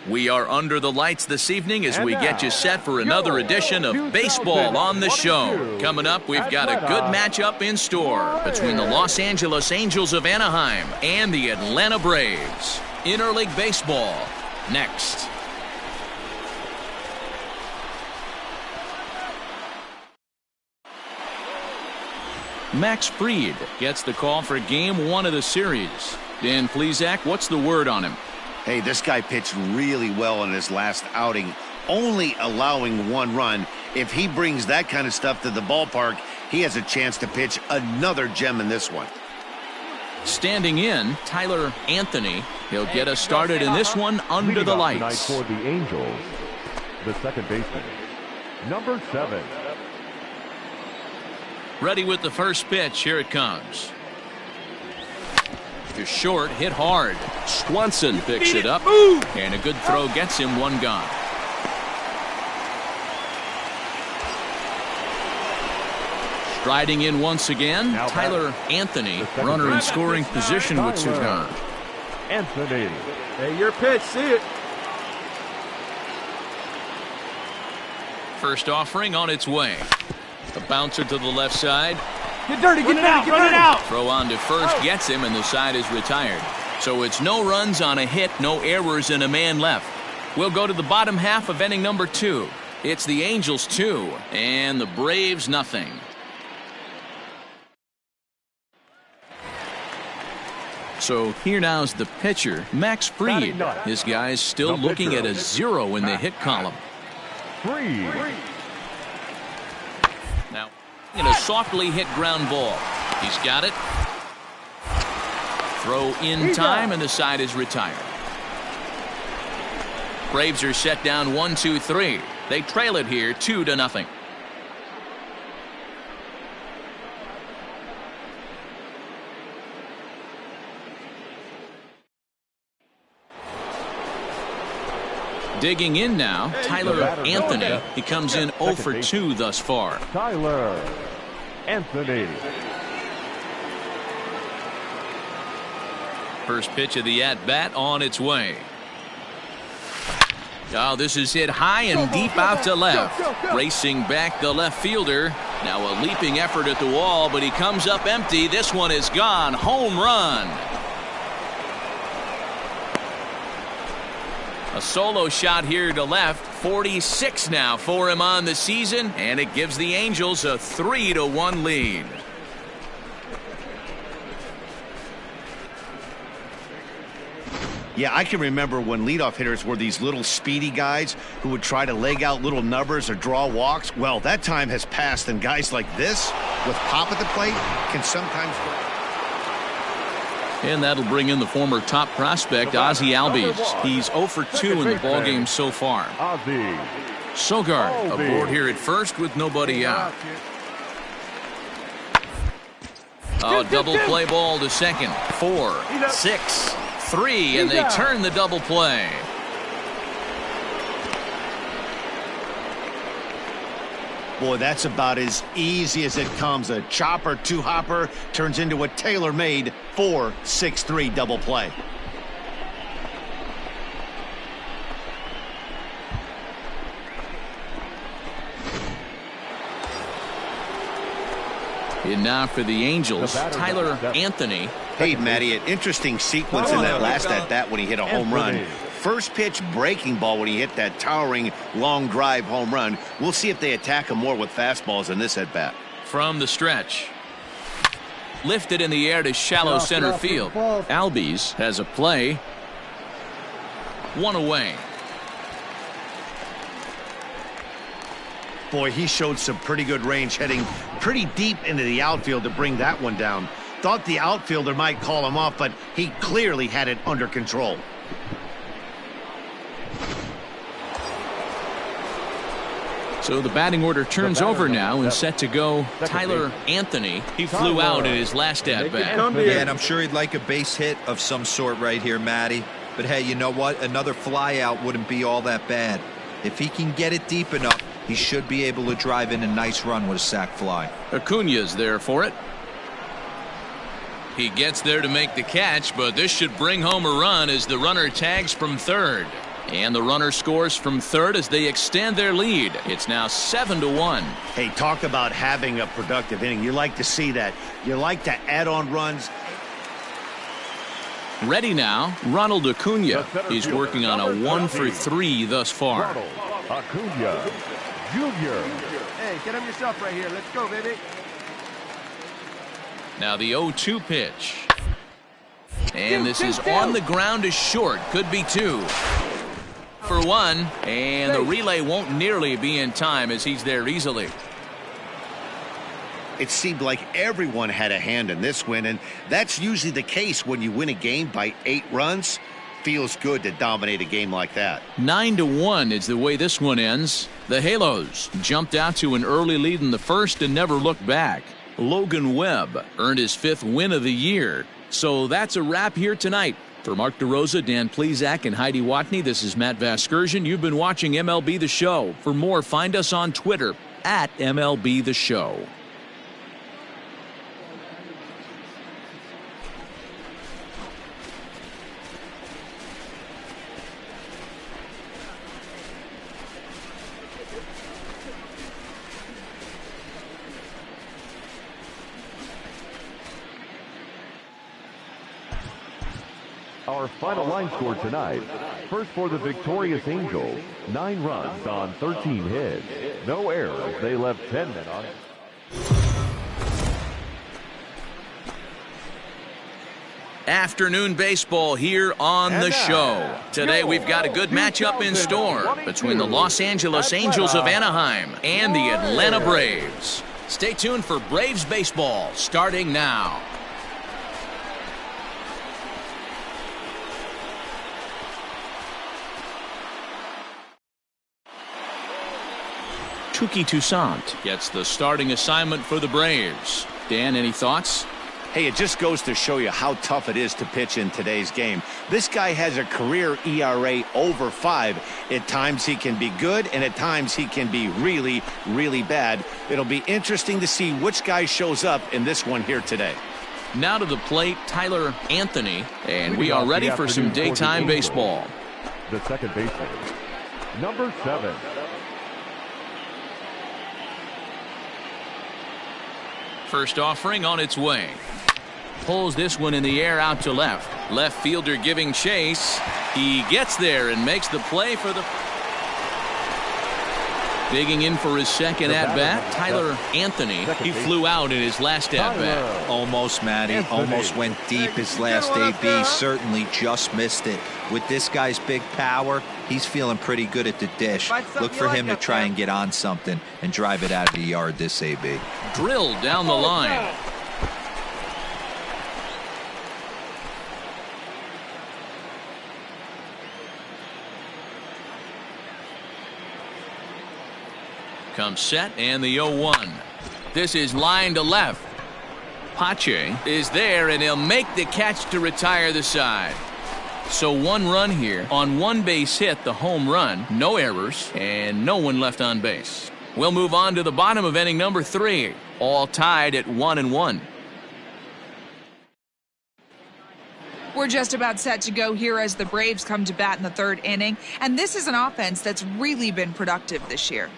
We are under the lights this evening as we get you set for another edition of Baseball on the Show. Coming up, we've got a good matchup in store between the Los Angeles Angels of Anaheim and the Atlanta Braves. Interleague Baseball, next. Max Fried gets the call for Game 1 of the series. Dan Plesac, what's the word on him? Hey, this guy pitched really well in his last outing, only allowing 1 run. If he brings that kind of stuff to the ballpark, he has a chance to pitch another gem in this one. Standing in, Tyler Anthony. He'll get us started in this one under the lights. For the Angels, the second baseman, number 7. Ready with the first pitch. Here it comes. To short, hit hard. Swanson picks it up, and a good throw gets him 1 gone. Striding in once again, Tyler Anthony, runner in scoring position with 2 gone. Anthony. Hey, your pitch, see it. First offering on its way. A bouncer to the left side. Get dirty, get it out. Throw on to first gets him, and the side is retired. So it's no runs on a hit, no errors, and a man left. We'll go to the bottom half of inning number 2. It's the Angels 2 and the Braves nothing. So here now's the pitcher, Max Fried. His guy's still looking at a 0 in the hit column. Fried. Now, in a softly hit ground ball. He's got it. Throw in time, and the side is retired. Braves are set down 1-2-3. They trail it here 2-0. Digging in now, Tyler Anthony. He comes in 0 for 2 thus far. Tyler Anthony. First pitch of the at-bat on its way. Oh, this is hit high and deep out to left. Racing back the left fielder. Now a leaping effort at the wall, but he comes up empty. This one is gone. Home run. A solo shot here to left. 46 now for him on the season, and it gives the Angels a 3-1 lead. Yeah, I can remember when leadoff hitters were these little speedy guys who would try to leg out little numbers or draw walks. Well, that time has passed, and guys like this, with pop at the plate, can sometimes work. And that'll bring in the former top prospect, Ozzie Albies. He's 0 for 2 in the ballgame so far. Sogard aboard here at first with nobody out. Oh, double play ball to second. 4, 6, 3, and they turn the double play. Boy, that's about as easy as it comes. A chopper, 2-hopper turns into a tailor-made 4-6-3 double play. And now for the Angels, Tyler Anthony. Hey, Matty, an interesting sequence in that last at-bat when he hit a home run. First pitch breaking ball when he hit that towering long drive home run. We'll see if they attack him more with fastballs in this at-bat. From the stretch. Lifted in the air to shallow center field. Albies has a play. 1 away. Boy, he showed some pretty good range, heading pretty deep into the outfield to bring that one down. Thought the outfielder might call him off, but he clearly had it under control. So the batting order turns over now and set to go Tyler Anthony. He flew out in his last at-bat. Yeah, and I'm sure he'd like a base hit of some sort right here, Matty. But hey, you know what? Another fly out wouldn't be all that bad. If he can get it deep enough, he should be able to drive in a nice run with a sac fly. Acuna's there for it. He gets there to make the catch, but this should bring home a run as the runner tags from third. And the runner scores from third as they extend their lead. It's now 7-1. Hey, talk about having a productive inning. You like to see that. You like to add on runs. Ready now, Ronald Acuna. He's working on a 1-for-3 thus far. Ronald Acuna Jr. Hey, get him yourself right here. Let's go, baby. Now the 0-2 pitch. And this is on the ground is short. Could be two. For one, and the relay won't nearly be in time as he's there easily. It seemed like everyone had a hand in this win, and that's usually the case when you win a game by 8 runs. Feels good to dominate a game like that. 9-1 is the way this one ends. The Halos jumped out to an early lead in the first and never looked back. Logan Webb earned his 5th win of the year. So that's a wrap here tonight. For Mark DeRosa, Dan Plezak, and Heidi Watney, this is Matt Vasgersian. You've been watching MLB The Show. For more, find us on Twitter at MLB The Show. Our final line score tonight. First for the victorious Angels, 9 runs on 13 hits. No errors. They left 10 men on. Afternoon baseball here on the show. Today we've got a good matchup in store between the Los Angeles Angels of Anaheim and the Atlanta Braves. Stay tuned for Braves baseball starting now. Touki Toussaint gets the starting assignment for the Braves. Dan, any thoughts? Hey, it just goes to show you how tough it is to pitch in today's game. This guy has a career ERA over 5. At times he can be good, and at times he can be really, really bad. It'll be interesting to see which guy shows up in this one here today. Now to the plate, Tyler Anthony, and we are ready for some daytime baseball. The second baseman, number 7. First offering on its way. Pulls this one in the air out to left. Left fielder giving chase. He gets there and makes the play for the... Digging in for his second at-bat, Tyler Anthony. He flew out in his last at-bat. Almost, Matty. Almost went deep his last AB. Certainly just missed it. With this guy's big power, he's feeling pretty good at the dish. Look for him to try and get on something and drive it out of the yard this AB. Drilled down the line. Comes set and the 0-1. This is line to left. Pache is there and he'll make the catch to retire the side. So 1 run here on 1 base hit, the home run, no errors, and no one left on base. We'll move on to the bottom of inning number 3, all tied at 1-1. We're just about set to go here as the Braves come to bat in the 3rd inning, and this is an offense that's really been productive this year.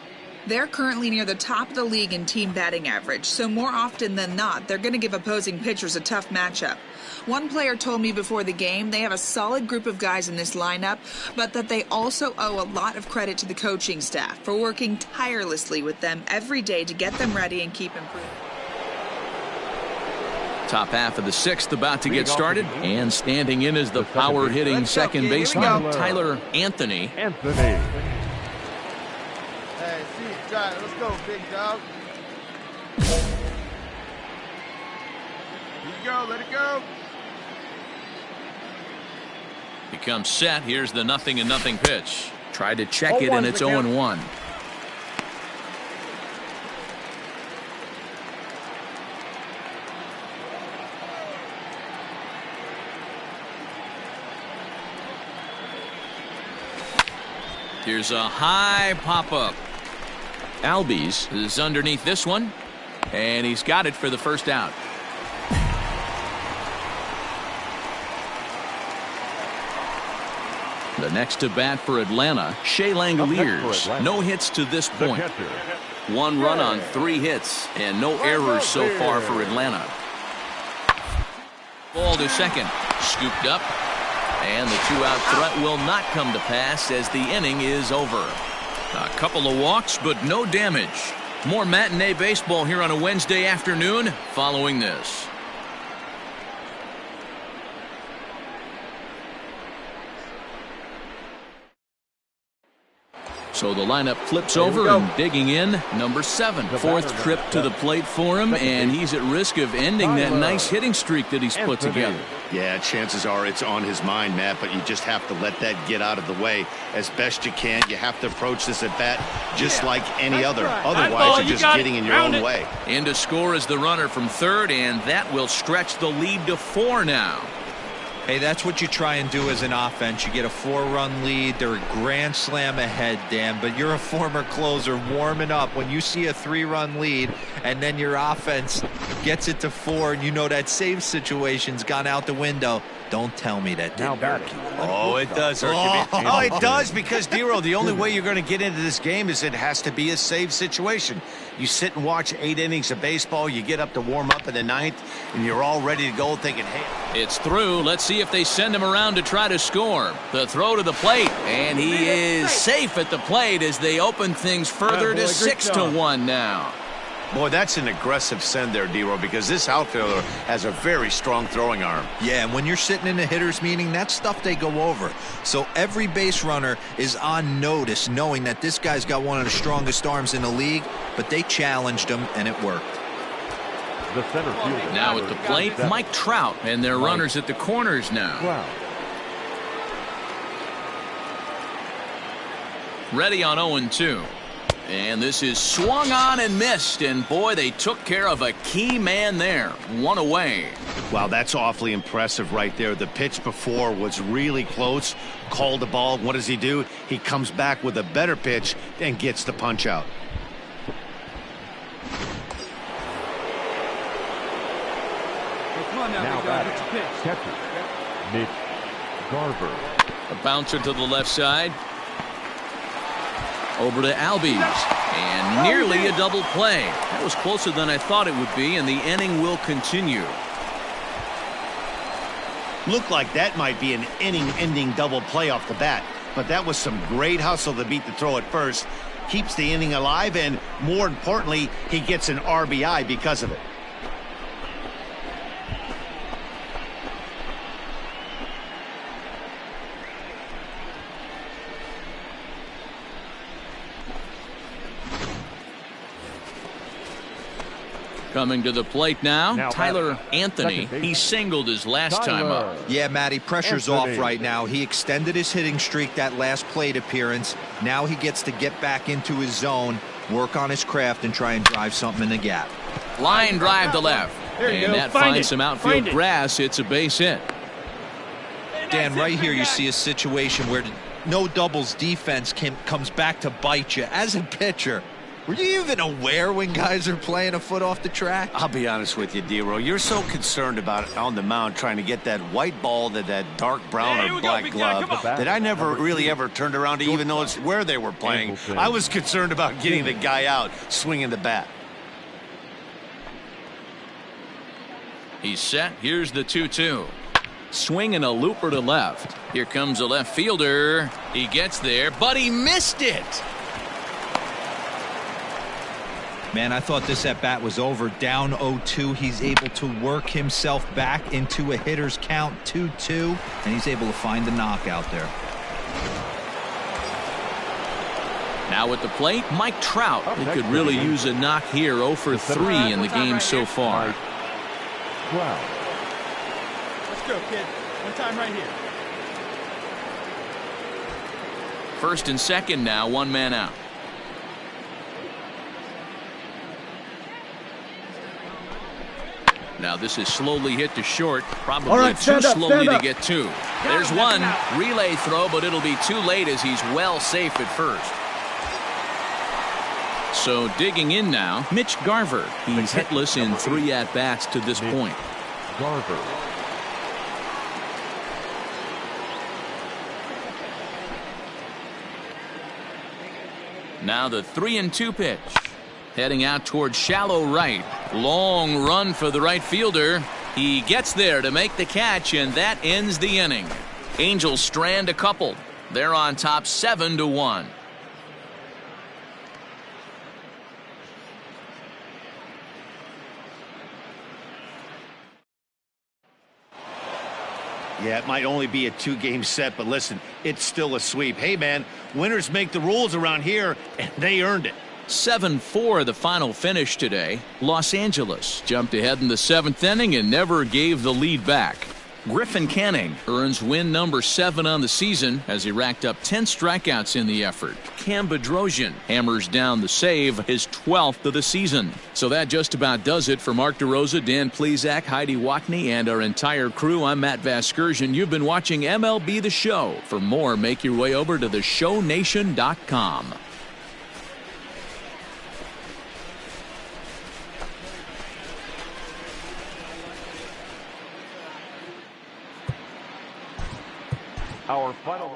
They're currently near the top of the league in team batting average, so more often than not, they're going to give opposing pitchers a tough matchup. One player told me before the game they have a solid group of guys in this lineup, but that they also owe a lot of credit to the coaching staff for working tirelessly with them every day to get them ready and keep improving. Top half of the 6th about to get started, and standing in is the power-hitting second baseman, Tyler Anthony. Hey, see, John, let's go, big dog. Here you go, let it go. He comes set. Here's the 0-0 pitch. Tried to check it, and it's 0-1. Here's a high pop-up. Albies is underneath this one, and he's got it for the first out. The next to bat for Atlanta, Shea Langoliers. No hits to this point. 1 run on 3 hits and no errors so far for Atlanta. Ball to second. Scooped up. And the 2-out threat will not come to pass as the inning is over. A couple of walks, but no damage. More matinee baseball here on a Wednesday afternoon following this. So the lineup flips over and digging in, number 7. 4th trip to the plate for him, and he's at risk of ending that nice hitting streak that he's put together. Yeah, chances are it's on his mind, Matt, but you just have to let that get out of the way as best you can. You have to approach this at bat just like any other. Otherwise, you're just getting in your own way. In to score is the runner from 3rd, and that will stretch the lead to 4 now. Hey, that's what you try and do as an offense. You get a 4-run lead. They're a grand slam ahead, Dan, but you're a former closer warming up. When you see a 3-run lead and then your offense gets it to 4 and you know that save situation's gone out the window, don't tell me that didn't hurt you. Oh, it does hurt you. Oh, it does, because, Dero, the only way you're going to get into this game is it has to be a save situation. You sit and watch 8 innings of baseball, you get up to warm up in the 9th, and you're all ready to go thinking, hey. It's through. Let's see if they send him around to try to score. The throw to the plate, and he is safe at the plate as they open things further to 6-1 now. Boy, that's an aggressive send there, Dero, because this outfielder has a very strong throwing arm. Yeah, and when you're sitting in a hitter's meeting, that's stuff they go over. So every base runner is on notice, knowing that this guy's got one of the strongest arms in the league, but they challenged him, and it worked. The center fielder. Now at the plate, Mike Trout, and their runners at the corners now. Ready on 0-2. And this is swung on and missed, and boy, they took care of a key man there. 1 away. Wow, that's awfully impressive right there. The pitch before was really close. Called the ball. What does he do? He comes back with a better pitch and gets the punch out. Now batting, catcher, Mitch Garver. A bouncer to the left side. Over to Albies, and nearly a double play. That was closer than I thought it would be, and the inning will continue. Looked like that might be an inning-ending double play off the bat, but that was some great hustle to beat the throw at first. Keeps the inning alive, and more importantly, he gets an RBI because of it. Coming to the plate now Tyler Anthony. He singled his last time up. Yeah, Matty, pressure's off right now. He extended his hitting streak that last plate appearance. Now he gets to get back into his zone, work on his craft, and try and drive something in the gap. Line drive to left. And that finds some outfield grass. It's a base hit. Dan, right here you see a situation where no doubles defense comes back to bite you. As a pitcher, were you even aware when guys are playing a foot off the track? I'll be honest with you, Dero. You're so concerned about it on the mound trying to get that white ball to that dark brown or black glove that I never really ever turned around to even notice where they were playing. I was concerned about getting the guy out swinging the bat. He's set. Here's the 2-2. Swinging a looper to left. Here comes a left fielder. He gets there, but he missed it. Man, I thought this at-bat was over. Down 0-2. He's able to work himself back into a hitter's count, 2-2, and he's able to find the knockout there. Now at the plate, Mike Trout. He could really use a knock here. 0 for 3 in the game so far. Let's go, kid. One time right here. First and second now, 1 man out. Now this is slowly hit to short, probably too slowly to get to. There's one relay throw, but it'll be too late as he's well safe at first. So digging in now, Mitch Garver. He's hitless in 3 at-bats to this point. Garver. Now the 3-2 pitch. Heading out towards shallow right. Long run for the right fielder. He gets there to make the catch, and that ends the inning. Angels strand a couple. They're on top 7-1. Yeah, it might only be a 2-game set, but listen, it's still a sweep. Hey, man, winners make the rules around here, and they earned it. 7-4 the final finish today. Los Angeles jumped ahead in the 7th inning and never gave the lead back. Griffin Canning earns win number 7 on the season as he racked up 10 strikeouts in the effort. Cam Bedrosian hammers down the save, his 12th of the season. So that just about does it for Mark DeRosa, Dan Plesac, Heidi Watney, and our entire crew. I'm Matt Vasgersian. You've been watching MLB The Show. For more, make your way over to theshownation.com. Our final.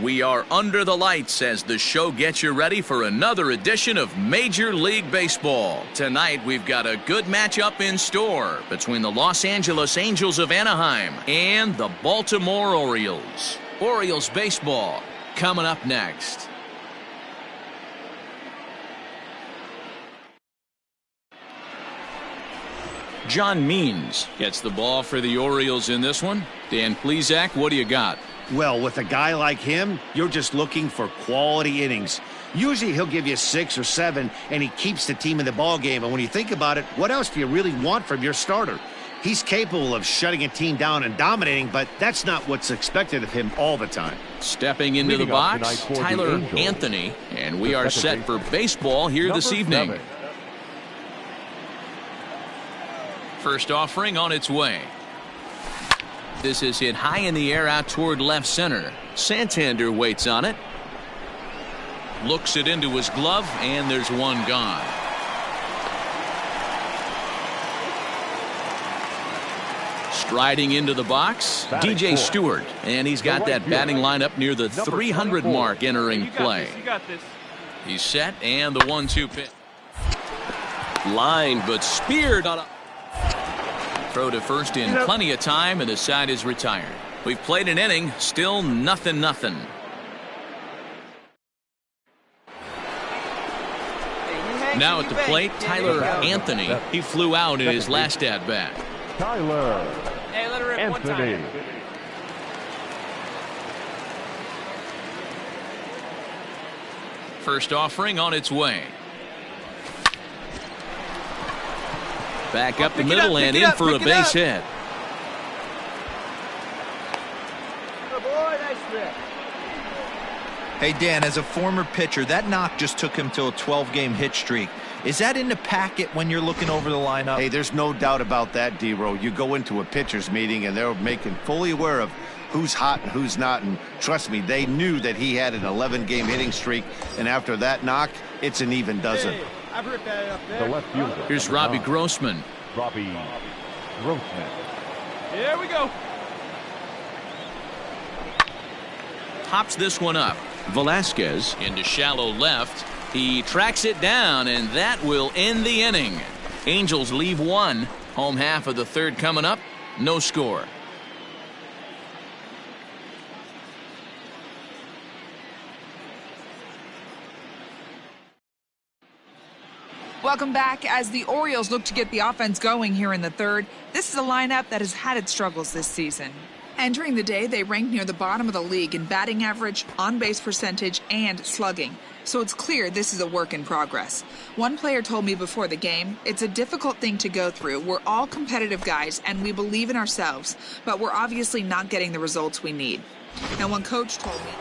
We are under the lights as the show gets you ready for another edition of Major League Baseball. Tonight, we've got a good matchup in store between the Los Angeles Angels of Anaheim and the Baltimore Orioles. Orioles baseball coming up next. John Means gets the ball for the Orioles in this one. Dan Plesac, what do you got? Well, with a guy like him, you're just looking for quality innings. Usually he'll give you 6 or 7, and he keeps the team in the ballgame. And when you think about it, what else do you really want from your starter? He's capable of shutting a team down and dominating, but that's not what's expected of him all the time. Stepping into the box, Tyler Anthony, and we are set for baseball here this evening. First offering on its way. This is hit high in the air out toward left center. Santander waits on it. Looks it into his glove, and there's one gone. Striding into the box, DJ Stewart, and he's got that batting lineup near the 300 mark entering play. He's set, and the 1-2 pitch. Line, but speared on a throw to first in plenty of time, and the side is retired. We've played an inning, still 0-0. Now at the plate, Tyler Anthony. He flew out in his last at-bat. Tyler Anthony. First offering on its way. Back up the middle and in for a base hit. Good boy, nice rip. Hey, Dan, as a former pitcher, that knock just took him to a 12-game hit streak. Is that in the packet when you're looking over the lineup? Hey, there's no doubt about that, D-Row. You go into a pitcher's meeting, and they're making fully aware of who's hot and who's not. And trust me, they knew that he had an 11-game hitting streak. And after that knock, it's an even dozen. Hey, I've ripped that up there. The left fielder. Here's Robbie Grossman. Robbie Grossman. Here we go. Pops this one up. Velasquez into shallow left. He tracks it down, and that will end the inning. Angels leave one. Home half of the third coming up. No score. Welcome back. As the Orioles look to get the offense going here in the third, this is a lineup that has had its struggles this season. Entering the day, they ranked near the bottom of the league in batting average, on-base percentage, and slugging. So it's clear this is a work in progress. One player told me before the game, it's a difficult thing to go through. We're all competitive guys, and we believe in ourselves, but we're obviously not getting the results we need. And one coach told me,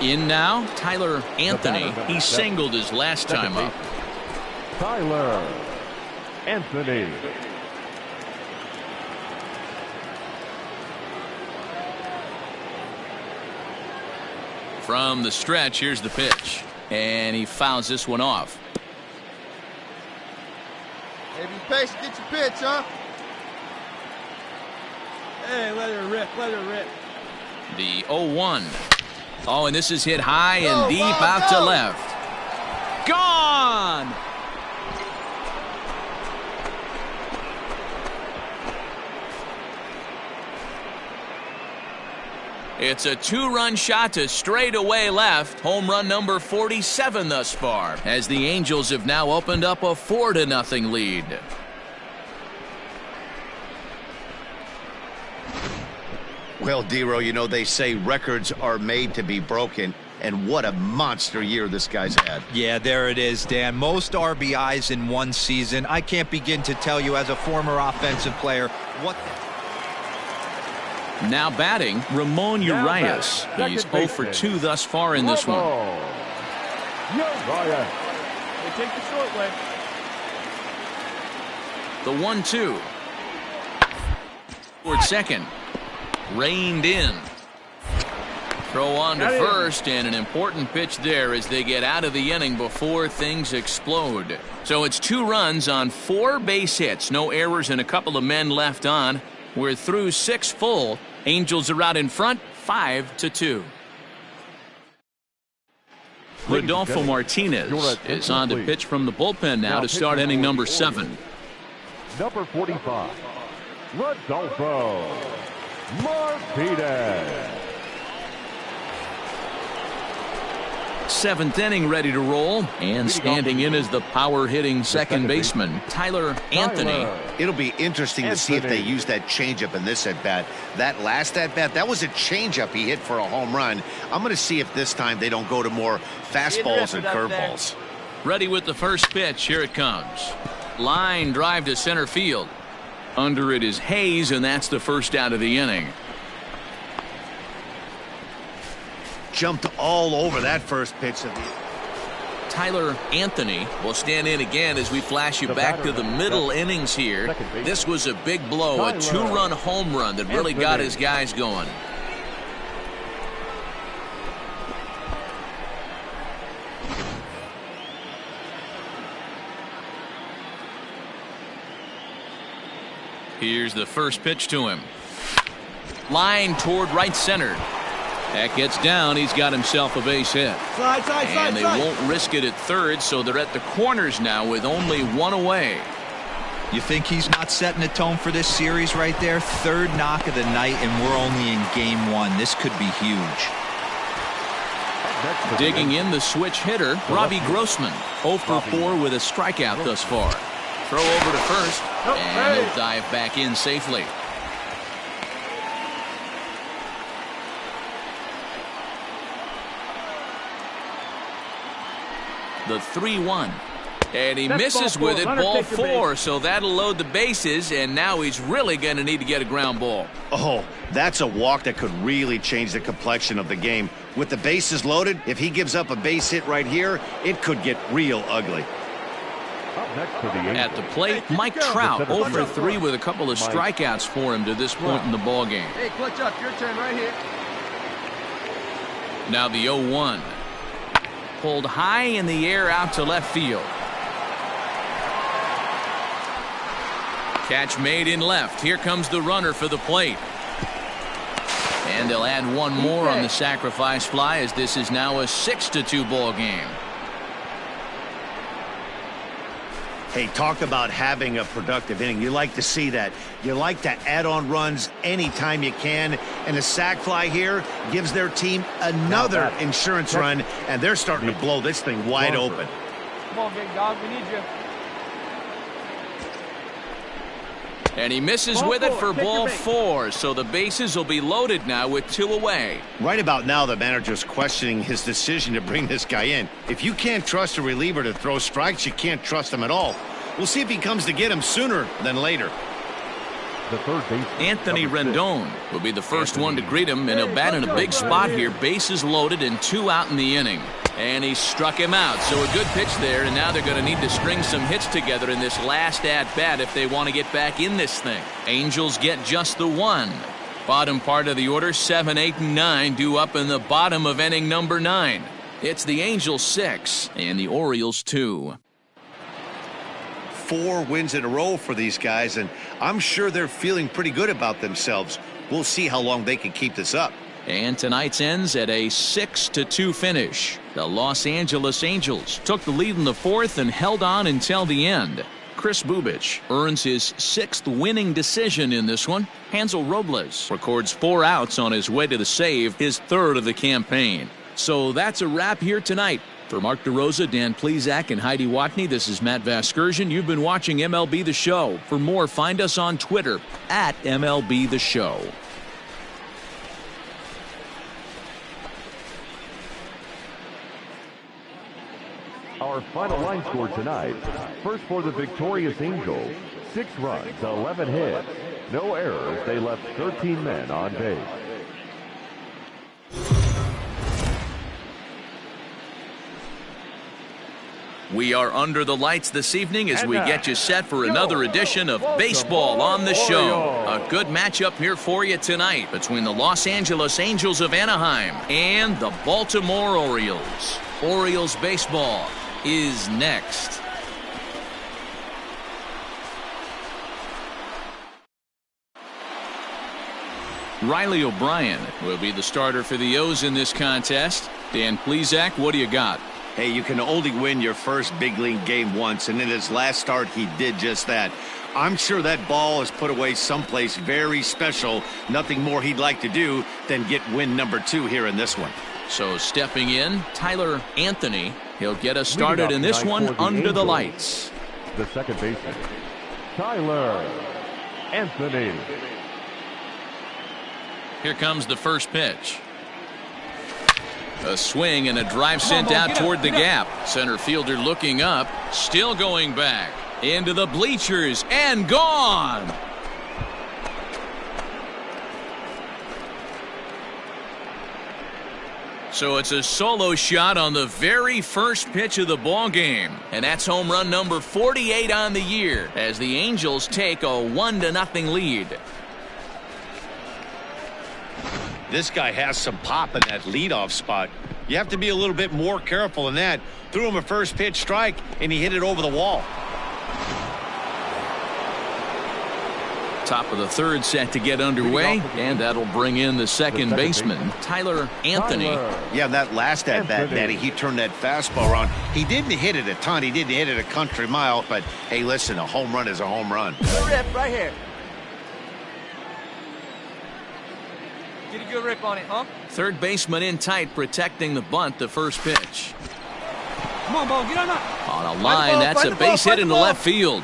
In now, Tyler Anthony. He singled his last time up. Tyler Anthony. From the stretch, here's the pitch. And he fouls this one off. Hey, be patient, get your pitch, huh? Hey, let her rip, let her rip. The 0-1. Oh, and this is hit high and deep out to left. Gone! It's a two-run shot to straightaway left. Home run number 47 thus far, as the Angels have now opened up a 4-0 lead. Well, D-Row, you know, they say records are made to be broken. And what a monster year this guy's had. Yeah, there it is, Dan. Most RBIs in one season. I can't begin to tell you as a former offensive player what... Now batting, Ramon Urias. He's 0 for 2 thus far in this one. Urias. They take the short way. The 1-2. Toward second. Reined in. Throw on to first, and an important pitch there as they get out of the inning before things explode. So it's 2 runs on 4 base hits. No errors and a couple of men left on. We're through 6 full. Angels are out in front, 5-2. Rodolfo Martinez is on to pitch from the bullpen now to start inning number 7. Number 45, Rodolfo Martinez. 7th inning ready to roll, and standing in is the power-hitting second baseman, Tyler Anthony. It'll be interesting to see if they use that changeup in this at-bat. That last at-bat, that was a changeup he hit for a home run. I'm going to see if this time they don't go to more fastballs and curveballs. Ready with the first pitch. Here it comes. Line drive to center field. Under it is Hayes, and that's the first out of the inning. Jumped all over that first pitch. Tyler Anthony will stand in again as we flash you back to the middle innings here. This was a big blow, a 2-run home run that really got his guys going. Here's the first pitch to him. Line toward right center. That gets down. He's got himself a base hit. And they won't risk it at third, so they're at the corners now with only 1 away. You think he's not setting the tone for this series right there? 3rd knock of the night, and we're only in game 1. This could be huge. Digging in the switch hitter, Robbie Grossman. 0 for 4 with a strikeout thus far. Throw over to first, and he'll dive back in safely. The 3-1. And he misses with it, ball 4, so that'll load the bases, and now he's really going to need to get a ground ball. Oh, that's a walk that could really change the complexion of the game. With the bases loaded, if he gives up a base hit right here, it could get real ugly. Up next for the Angels. At the plate, Mike Trout 0 for 3 with a couple of strikeouts for him to this point in the ball game. Hey, clutch up. Your turn right here. Now the 0-1. Pulled high in the air out to left field. Catch made in left. Here comes the runner for the plate. And they'll add one more on the sacrifice fly, as this is now a 6-2 ball game. Hey, talk about having a productive inning. You like to see that. You like to add on runs anytime you can. And a sac fly here gives their team another insurance run, and they're starting to blow this thing wide open. Come on, big dog. We need you. And he misses with it for ball 4, so the bases will be loaded now with 2 away. Right about now, the manager's questioning his decision to bring this guy in. If you can't trust a reliever to throw strikes, you can't trust him at all. We'll see if he comes to get him sooner than later. The third baseman, Anthony Rendon will be the first one to greet him, and he'll bat in a big spot here. Bases loaded and 2 out in the inning. And he struck him out, so a good pitch there, and now they're going to need to string some hits together in this last at-bat if they want to get back in this thing. Angels get just the 1. Bottom part of the order, 7, 8, and 9 due up in the bottom of inning number 9. It's the Angels 6 and the Orioles 2. 4 wins in a row for these guys, and I'm sure they're feeling pretty good about themselves. We'll see how long they can keep this up. And tonight's ends at a 6-2 finish. The Los Angeles Angels took the lead in the 4th and held on until the end. Chris Bubich earns his 6th winning decision in this one. Hansel Robles records 4 outs on his way to the save, his 3rd of the campaign. So that's a wrap here tonight. For Mark DeRosa, Dan Plesac, and Heidi Watney, this is Matt Vasgersian. You've been watching MLB The Show. For more, find us on Twitter at MLB The Show. Our final line score tonight. First for the victorious Angels, 6 runs, 11 hits, no errors. They left 13 men on base. We are under the lights this evening as we get you set for another edition of Baseball on the Show. A good matchup here for you tonight between the Los Angeles Angels of Anaheim and the Baltimore Orioles. Orioles baseball is next. Riley O'Brien will be the starter for the O's in this contest. Dan Plesac, what do you got? Hey, you can only win your first big league game once, and in his last start, he did just that. I'm sure that ball is put away someplace very special. Nothing more he'd like to do than get win number 2 here in this one. So stepping in, Tyler Anthony. He'll get us started in this one under the lights. The second baseman, Tyler Anthony. Here comes the first pitch. A swing and a drive sent out toward the gap. Center fielder looking up, still going back. Into the bleachers and gone. So it's a solo shot on the very first pitch of the ball game. And that's home run number 48 on the year as the Angels take a 1-0 lead. This guy has some pop in that leadoff spot. You have to be a little bit more careful than that. Threw him a first pitch strike, and he hit it over the wall. Top of the 3rd set to get underway, and that'll bring in the second baseman, Tyler Anthony. Yeah, that last at-bat, Daddy, he turned that fastball around. He didn't hit it a ton. He didn't hit it a country mile, but, hey, listen, a home run is a home run. Good rip right here. Get a good rip on it, huh? Third baseman in tight, protecting the bunt, the first pitch. Come on, ball, get on that. On a line, that's a base hit into left field.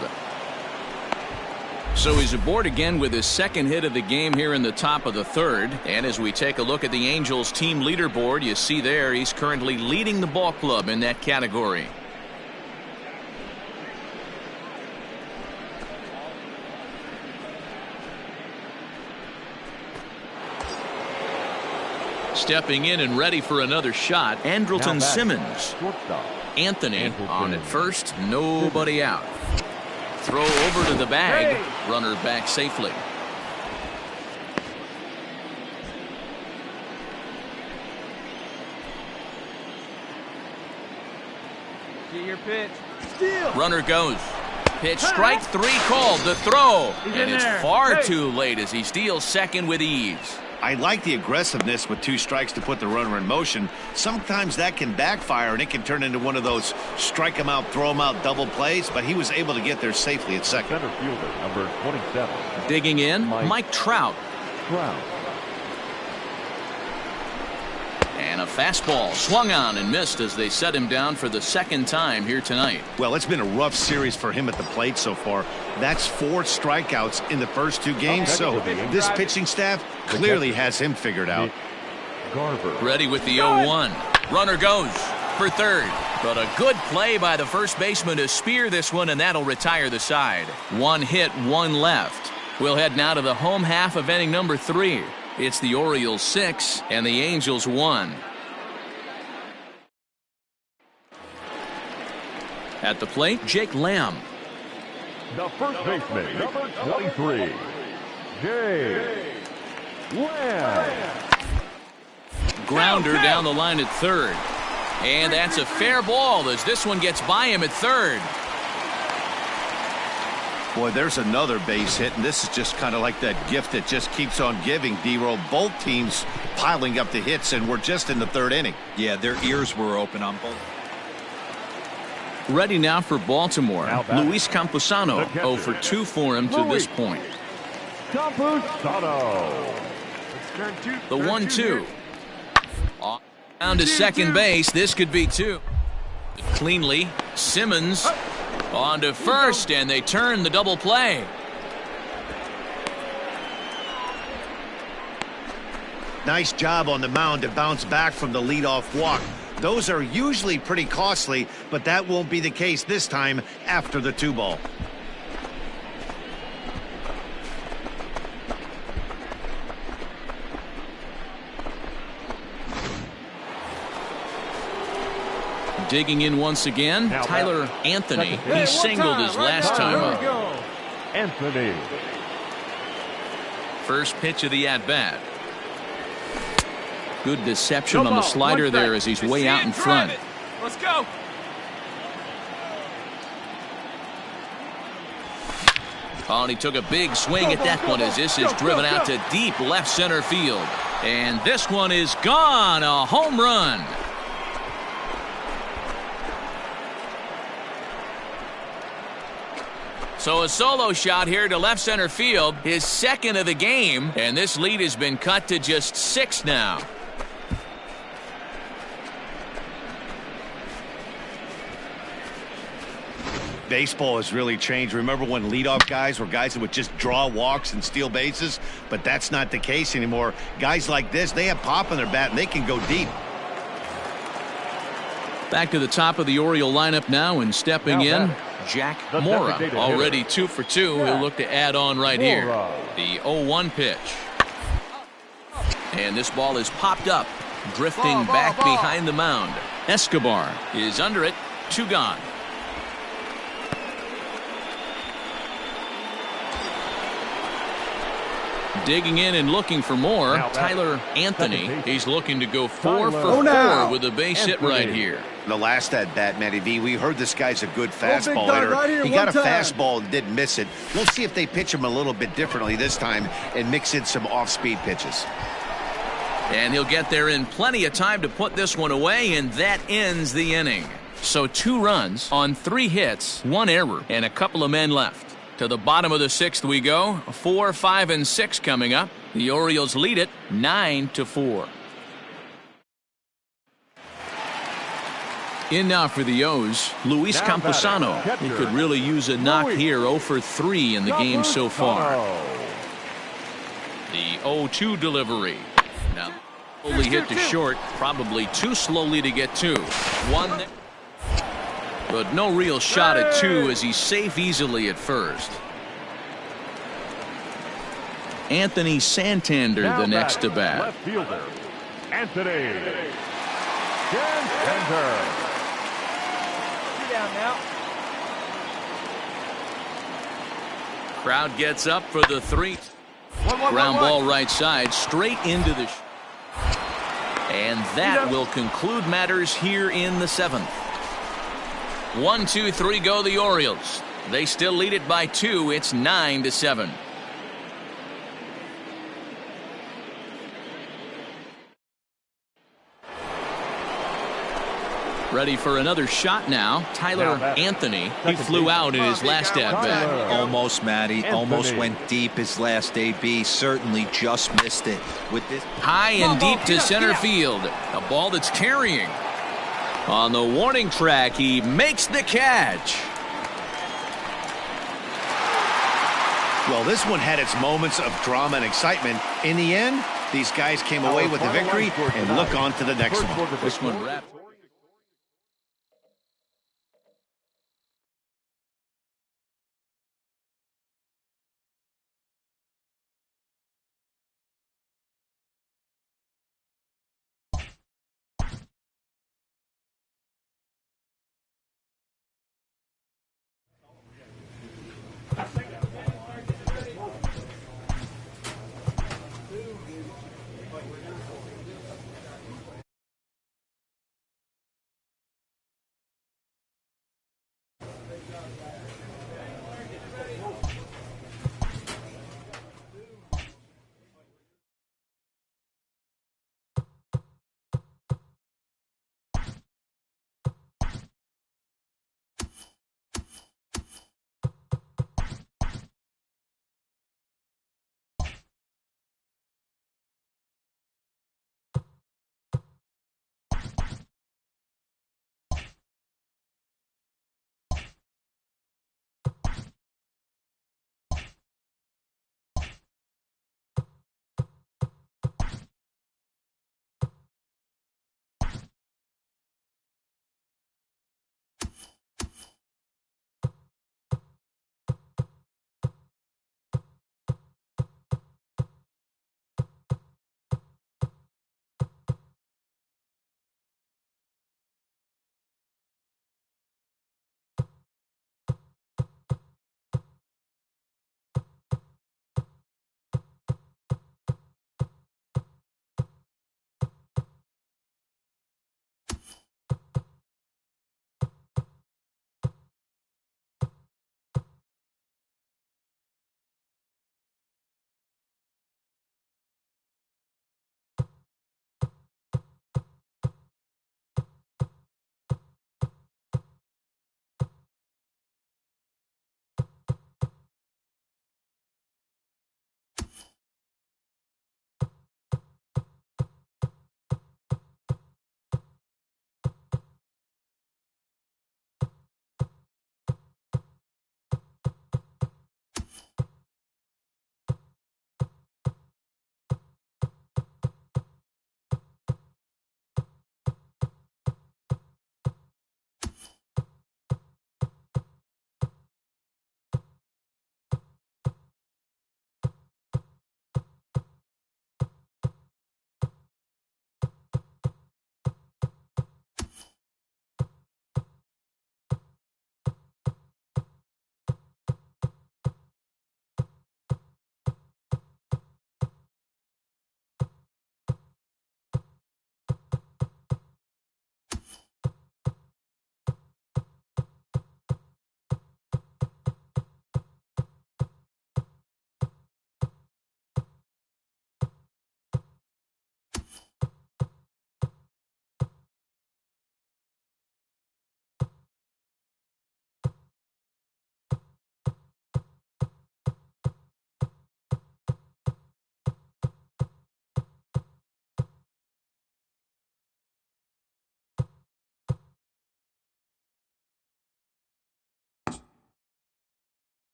So he's aboard again with his second hit of the game here in the top of the 3rd. And as we take a look at the Angels team leaderboard, you see there he's currently leading the ball club in that category. Stepping in and ready for another shot, Andrelton Simmons. Shortstop. Anthony on at first, nobody out. Throw over to the bag, runner back safely. Get your pitch. Runner goes. Pitch strike 3 called. The throw. And it's far too late as he steals second with ease. I like the aggressiveness with 2 strikes to put the runner in motion. Sometimes that can backfire and it can turn into one of those strike him out, throw him out double plays, but he was able to get there safely at second. Center fielder, number 27. Digging in, Mike Trout. And a fastball swung on and missed as they set him down for the second time here tonight. Well, it's been a rough series for him at the plate so far. That's 4 strikeouts in the first 2 games, so this pitching staff clearly has him figured out. Ready with the 0-1. Runner goes for third. But a good play by the first baseman to spear this one, and that'll retire the side. 1 hit, 1 left. We'll head now to the home half of inning number 3. It's the Orioles 6 and the Angels 1. At the plate, Jake Lamb. The first baseman, number 23, Jake Lamb. Grounder down the line at third. And that's a fair ball as this one gets by him at third. Boy, there's another base hit, and this is just kind of like that gift that just keeps on giving, D-Roll. Both teams piling up the hits, and we're just in the 3rd inning. Yeah, their ears were open on both. Ready now for Baltimore. Luis Camposano, 0 for 2 for him to this point. Camposano. The 1-2. Down to second base. This could be 2. Cleanly, Simmons on to first, and they turn the double play. Nice job on the mound to bounce back from the leadoff walk. Those are usually pretty costly, but that won't be the case this time after the 2-ball. Digging in once again, Tyler Anthony. He singled his last time up. Anthony. First pitch of the at-bat. Good deception on the slider there as he's way out in front. Let's go. Oh, and he took a big swing at that one as this is driven out to deep left center field. And this one is gone. A home run. So a solo shot here to left center field, his second of the game, and this lead has been cut to just 6 now. Baseball has really changed. Remember when leadoff guys were guys that would just draw walks and steal bases? But that's not the case anymore. Guys like this, they have pop in their bat and they can go deep. Back to the top of the Oriole lineup now, and stepping in, Jack Mora, already 2 for 2. He'll look to add on right here. The 0-1 pitch. And this ball is popped up, drifting back behind the mound. Escobar is under it, 2 gone. Digging in and looking for more, Tyler Anthony. He's looking to go 4 for 4 with a base hit right here. The last at bat, Matty V, we heard this guy's a good fastball hitter. He got a fastball and didn't miss it. We'll see if they pitch him a little bit differently this time and mix in some off-speed pitches. And he'll get there in plenty of time to put this one away, and that ends the inning. So 2 runs on 3 hits, 1 error, and a couple of men left. To the bottom of the 6th we go. 4, 5, and 6 coming up. The Orioles lead it 9-4. In now for the O's, Luis Camposano. He could really use a knock here. 0 for 3 in the game so far. The 0-2 delivery. Now, slowly hit to short. Probably too slowly to get 2. 1 there. But no real shot at 2 as he's safe easily at first. Anthony Santander the next to bat. Anthony. Center. 2 down now. Crowd gets up for the 3. Ground ball right side, straight into the... And that will conclude matters here in the 7th. 1, 2, 3 go the Orioles. They still lead it by 2. It's 9-7. Ready for another shot now. Tyler Anthony. He flew out in his last at-bat. Almost, Matty. Almost went deep his last AB. Certainly just missed it. With this high and deep to center field. A ball that's carrying. On the warning track, he makes the catch. Well, this one had its moments of drama and excitement. In the end, these guys came away with the victory and look on to the next one. This one wrapped.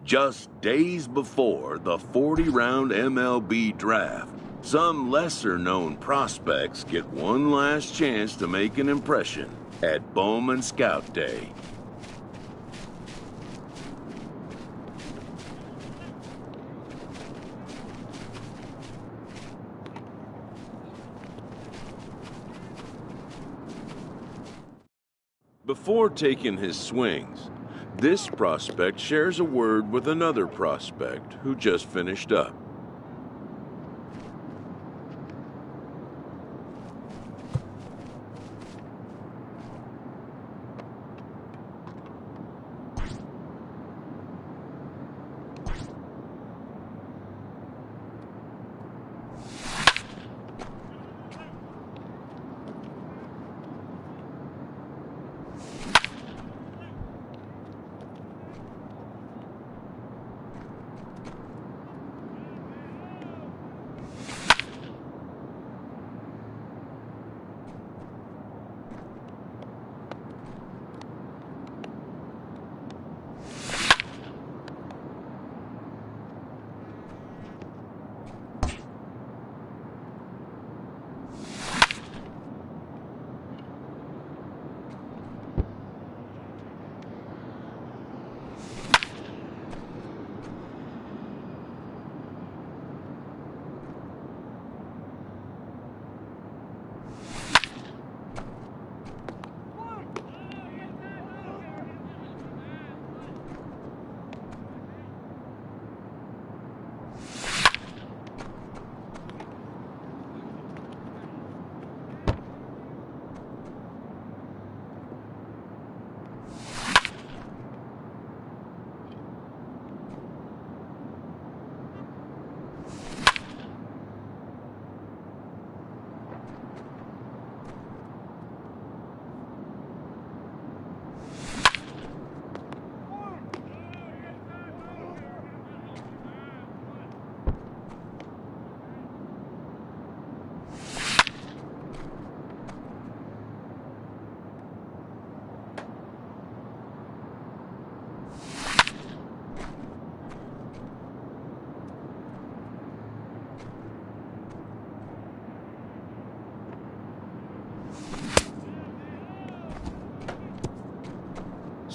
Just days before the 40-round MLB draft, some lesser-known prospects get one last chance to make an impression at Bowman Scout Day. Before taking his swings, this prospect shares a word with another prospect who just finished up.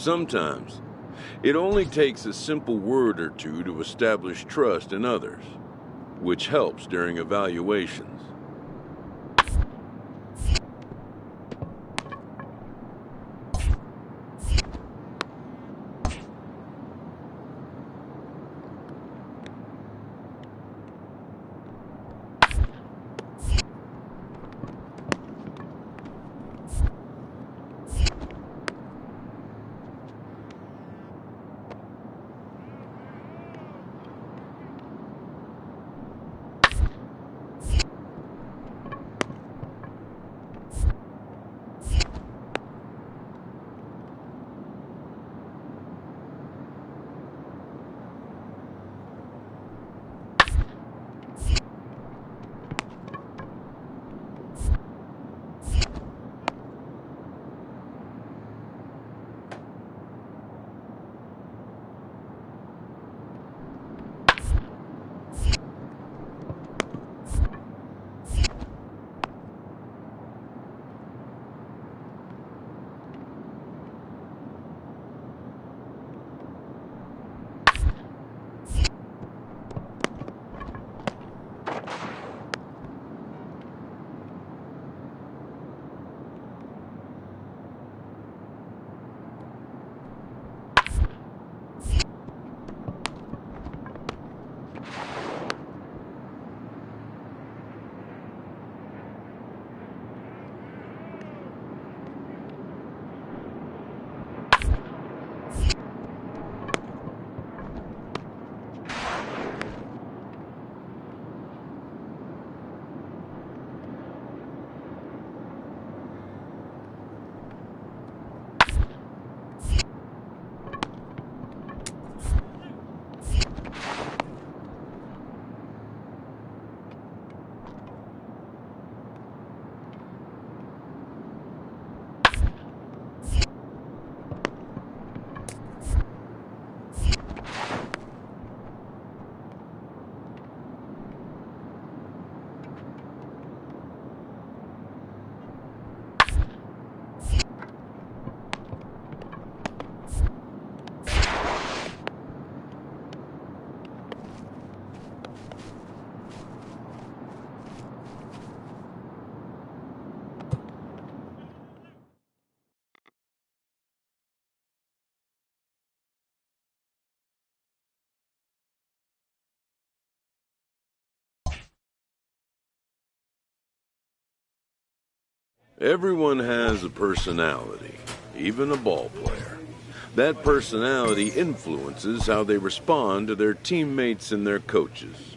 Sometimes, it only takes a simple word or two to establish trust in others, which helps during evaluations. Everyone has a personality, even a ball player. That personality influences how they respond to their teammates and their coaches.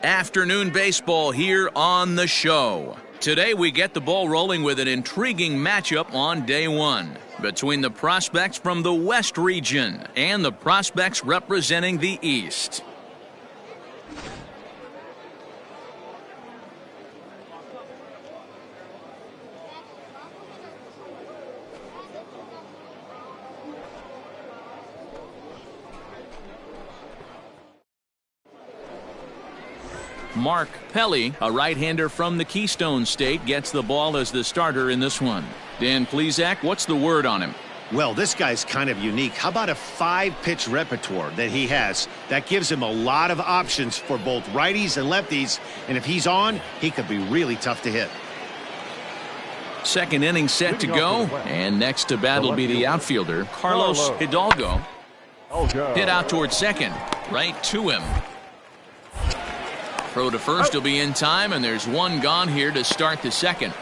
Afternoon baseball here on the show. Today we get the ball rolling with an intriguing matchup on day one between the prospects from the West region and the prospects representing the East. Mark Pelly, a right-hander from the Keystone State, gets the ball as the starter in this one. Dan Plesac, what's the word on him? Well, this guy's kind of unique. How about a 5-pitch repertoire that he has? That gives him a lot of options for both righties and lefties, and if he's on, he could be really tough to hit. Second inning set to go, and next to bat will be the outfielder, Carlos Hidalgo. Hit out towards second, right to him. Throw to first will be in time, and there's one gone here to start the second.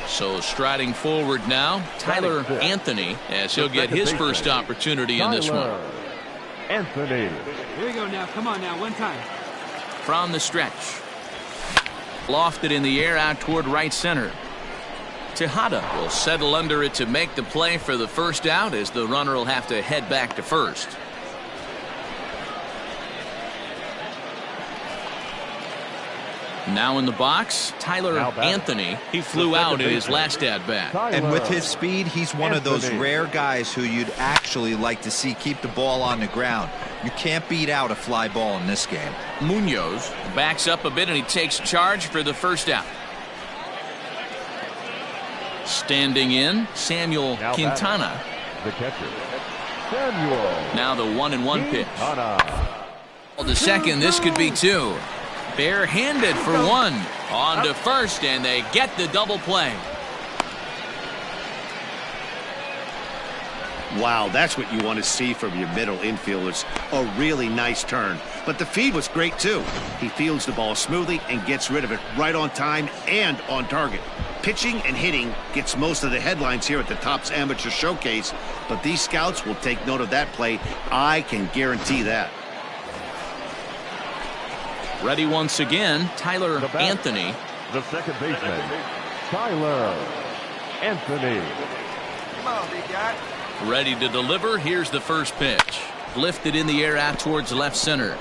So striding forward now, Tyler Anthony, as he'll get his first opportunity in this one. Anthony. Here we go now. Come on now. One time. From the stretch. Lofted in the air out toward right center. Tejada will settle under it to make the play for the first out, as the runner will have to head back to first. Now in the box, Tyler Anthony. He flew out in his last at-bat. And with his speed, he's one of those rare guys who you'd actually like to see keep the ball on the ground. You can't beat out a fly ball in this game. Munoz backs up a bit, and he takes charge for the first out. Standing in, Samuel Quintana. The catcher, Samuel. Now the 1-1 pitch. Well, the second, this could be two. Barehanded for one. On to first, and they get the double play. Wow, that's what you want to see from your middle infielders. A really nice turn. But the feed was great, too. He fields the ball smoothly and gets rid of it right on time and on target. Pitching and hitting gets most of the headlines here at the Topps Amateur Showcase, but these scouts will take note of that play. I can guarantee that. Ready once again, Tyler Anthony. The second baseman, Tyler Anthony. Come on, big guy. Ready to deliver. Here's the first pitch. Lifted in the air out towards left center.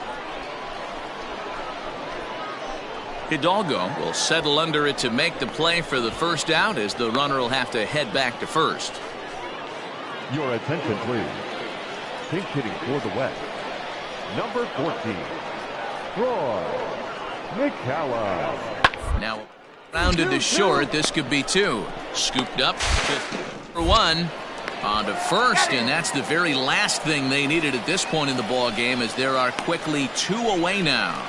Hidalgo will settle under it to make the play for the first out, as the runner will have to head back to first. Your attention, please. Pink hitting for the West, number 14, Troy McCallum. Now rounded to short. This could be two. Scooped up for one. On to first, and that's the very last thing they needed at this point in the ball game, as there are quickly two away now.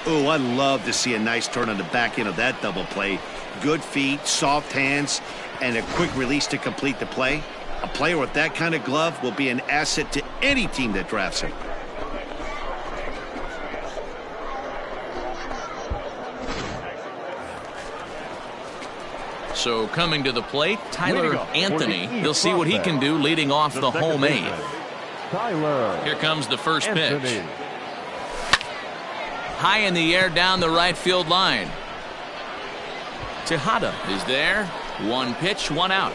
Oh, I'd love to see a nice turn on the back end of that double play. Good feet, soft hands, and a quick release to complete the play. A player with that kind of glove will be an asset to any team that drafts him. So coming to the plate, Tyler Anthony. He'll see what he can do leading off the home eighth. Tyler. Here comes the first pitch. High in the air down the right field line. Tejada is there. One pitch, one out.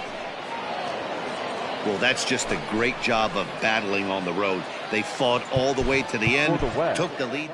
Well, that's just a great job of battling on the road. They fought all the way to the end, took the lead.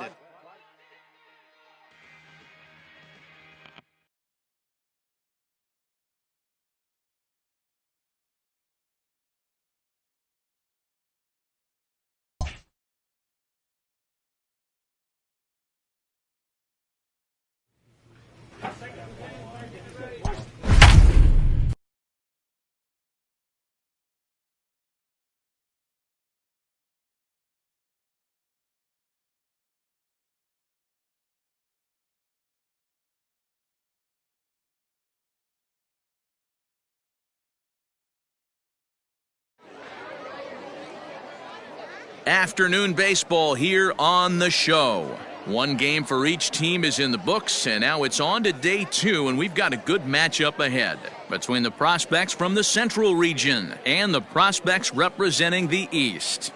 Afternoon baseball here on the show. One game for each team is in the books, and now it's on to day 2, and we've got a good matchup ahead between the prospects from the Central region and the prospects representing the East.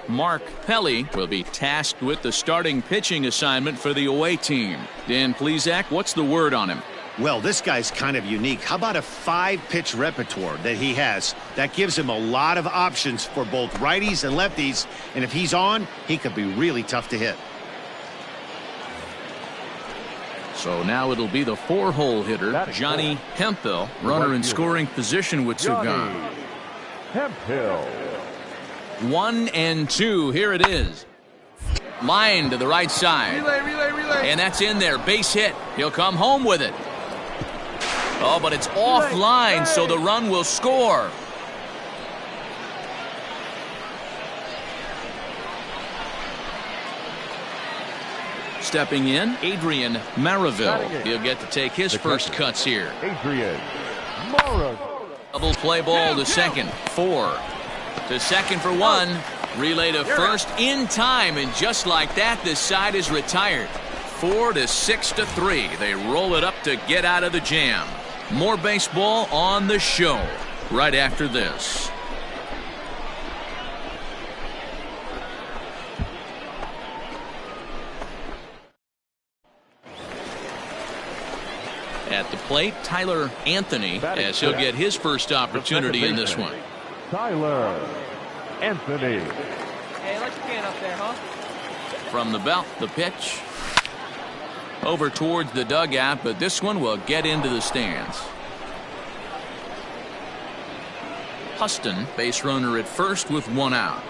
Mark Pelly will be tasked with the starting pitching assignment for the away team. Dan Plesac, what's the word on him? Well, this guy's kind of unique. How about a 5-pitch repertoire that he has? That gives him a lot of options for both righties and lefties, and if he's on, he could be really tough to hit. So now it'll be the 4-hole hitter, Johnny Hemphill, runner in scoring position with 2 gone. Hemphill. 1-2. Here it is. Line to the right side. Relay. And that's in there. Base hit. He'll come home with it. Oh, but it's offline, so the run will score. Stepping in, Adrian Maraville. He'll get to take his first cuts here. Adrian Maraville. Double play ball to second. 4. To second for 1. Relay to first in time, and just like that, this side is retired. 4-6-3. They roll it up to get out of the jam. More baseball on the show right after this. At the plate, Tyler Anthony, as he'll get his first opportunity in this one. Tyler Anthony. Hey, let your can up there, huh? From the belt, the pitch. Over towards the dugout, but this one will get into the stands. Huston, base runner at first with 1 out.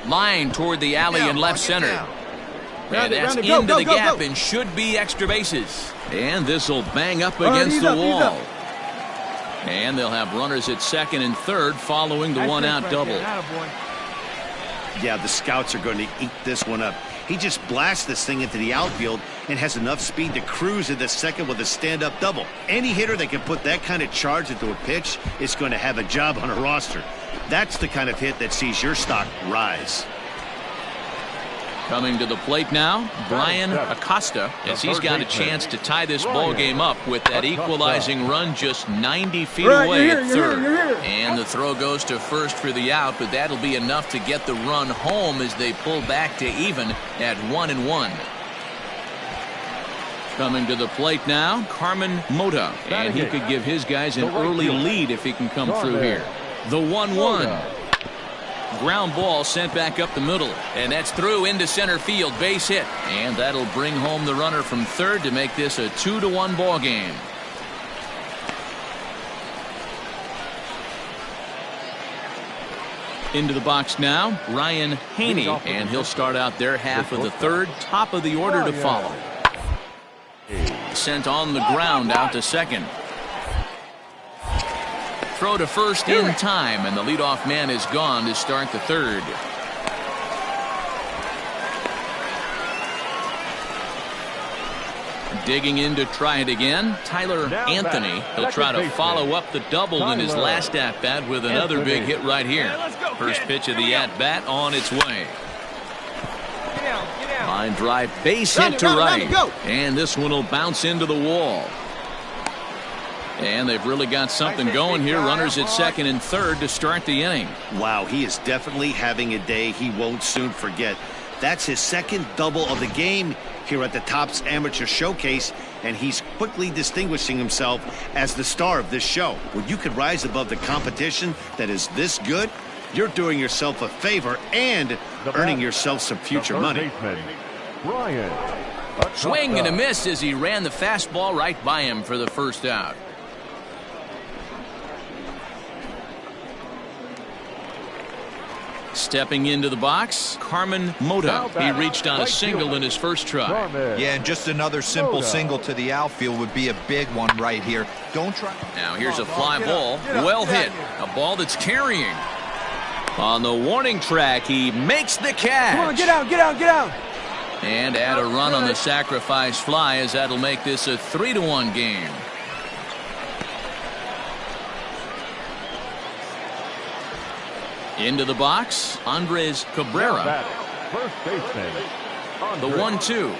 Line toward the alley in left center. And that's into the gap and should be extra bases. And this will bang up against the wall. And they'll have runners at second and third following the 1-out double. Yeah, the scouts are going to eat this one up. He just blasts this thing into the outfield and has enough speed to cruise into second with a stand-up double. Any hitter that can put that kind of charge into a pitch is going to have a job on a roster. That's the kind of hit that sees your stock rise. Coming to the plate now, Brian Acosta, as he's got a chance to tie this ball game up with that equalizing run just 90 feet away at third. And the throw goes to first for the out, but that'll be enough to get the run home as they pull back to even at 1-1. Coming to the plate now, Carmen Mota, and he could give his guys an early lead if he can come through here. The 1-1. Ground ball sent back up the middle, and that's through into center field, base hit, and that'll bring home the runner from third to make this a 2-1 ball game. Into the box now, Ryan Haney, and he'll start out their half of the third, top of the order to follow. Sent on the ground out to second. Throw to first in time, and the leadoff man is gone to start the third. Digging in to try it again, Tyler Anthony. He'll try to follow up the double in his last at-bat with another big hit right here. First pitch of the at-bat on its way. Line drive, base hit to right. And this one will bounce into the wall. And they've really got something going here. Runners at second and third to start the inning. Wow, he is definitely having a day he won't soon forget. That's his second double of the game here at the Topps Amateur Showcase, and he's quickly distinguishing himself as the star of this show. When you could rise above the competition that is this good, you're doing yourself a favor and earning yourself some future money. Swing and a miss as he ran the fastball right by him for the first out. Stepping into the box, Carmen Mota. He reached on a single in his first try. Yeah, and just another simple single to the outfield would be a big one right here. Don't try. Now here's a fly ball. Well hit. A ball that's carrying. On the warning track, he makes the catch. Come on, get out, get out, get out. And add a run on the sacrifice fly, as that'll make this a 3-1 game. Into the box, Andres Cabrera. First baseman. The 1-2.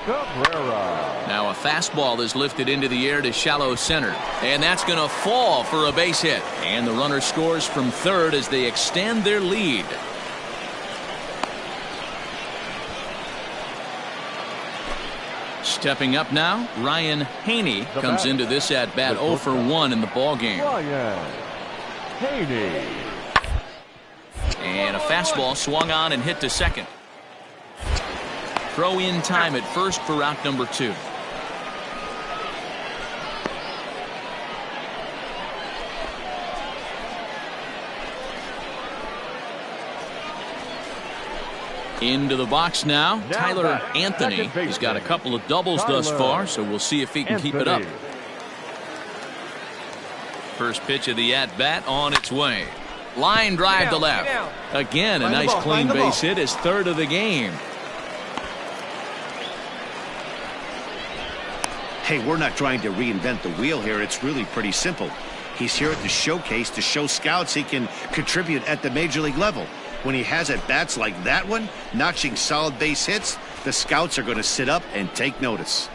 Cabrera. Now a fastball is lifted into the air to shallow center. And that's going to fall for a base hit. And the runner scores from third as they extend their lead. Stepping up now, Ryan Haney comes into this at-bat 0 for 1 in the ballgame. Ryan Haney. And a fastball swung on and hit to second. Throw in time at first for out number 2. Into the box now, Tyler Anthony. He's got a couple of doubles thus far, so we'll see if he can keep it up. First pitch of the at-bat on its way. Line drive to left. Again, a nice clean base hit, his third of the game. Hey, we're not trying to reinvent the wheel here. It's really pretty simple. He's here at the showcase to show scouts he can contribute at the major league level. When he has at-bats like that one, notching solid base hits, the scouts are going to sit up and take notice.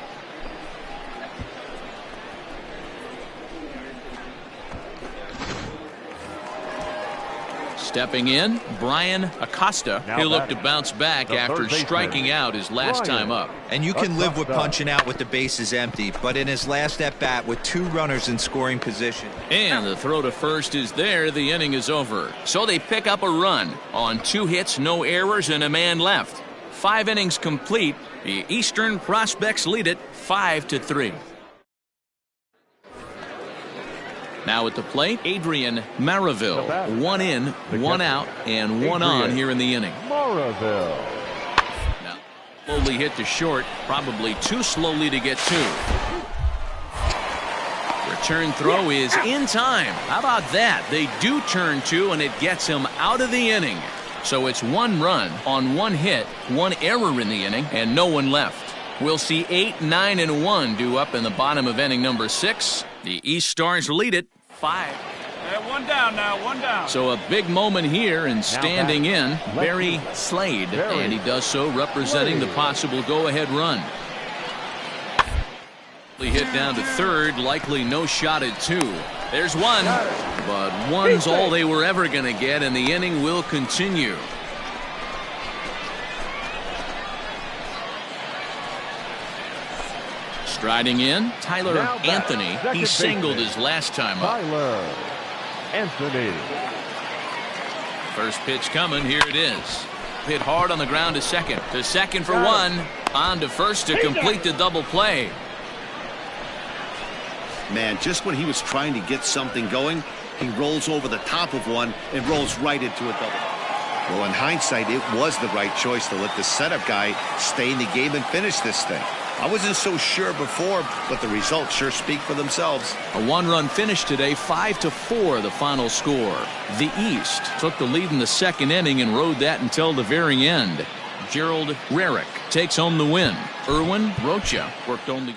Stepping in, Brian Acosta. He'll look to bounce back after striking out his last time up. And you can live with punching out with the bases empty, but in his last at-bat with 2 runners in scoring position. And the throw to first is there. The inning is over. So they pick up a run on 2 hits, no errors, and a man left. 5 innings complete. The Eastern Prospects lead it 5-3. Now at the plate, Adrian Maraville. 1 in, 1 out, and 1 on here in the inning. Maraville. Now, slowly hit to short, probably too slowly to get to. Return throw is in time. How about that? They do turn 2, and it gets him out of the inning. So it's 1 run on 1 hit, 1 error in the inning, and no one left. We'll see 8, 9, and 1 due up in the bottom of inning number 6. The East Stars lead it 5. 1 down now, 1 down. So a big moment here, and standing in, Barry Slade. And he does so representing the possible go-ahead run. Hit down to third, likely no shot at 2. There's 1, but 1's all they were ever going to get, and the inning will continue. Striding in, Tyler Anthony. He singled his last time up. Tyler Anthony. First pitch coming. Here it is. Hit hard on the ground to second. To second for 1. On to first to complete the double play. Man, just when he was trying to get something going, he rolls over the top of one and rolls right into a double. Well, in hindsight, it was the right choice to let the setup guy stay in the game and finish this thing. I wasn't so sure before, but the results sure speak for themselves. A 1-run finish today, 5-4 the final score. The East took the lead in the second inning and rode that until the very end. Gerald Rarick takes home the win. Erwin Rocha worked only.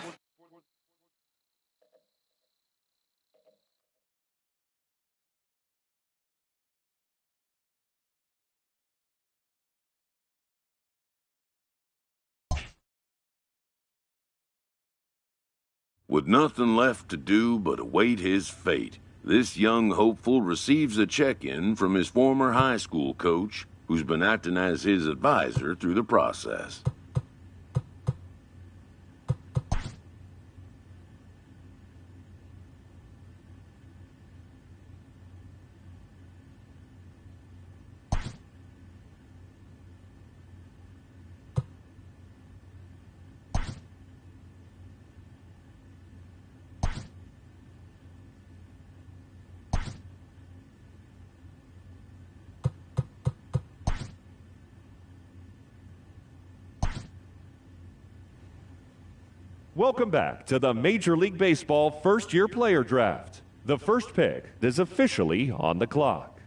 With nothing left to do but await his fate, this young hopeful receives a check-in from his former high school coach, who's been acting as his advisor through the process. Welcome back to the Major League Baseball first-year player draft. The first pick is officially on the clock.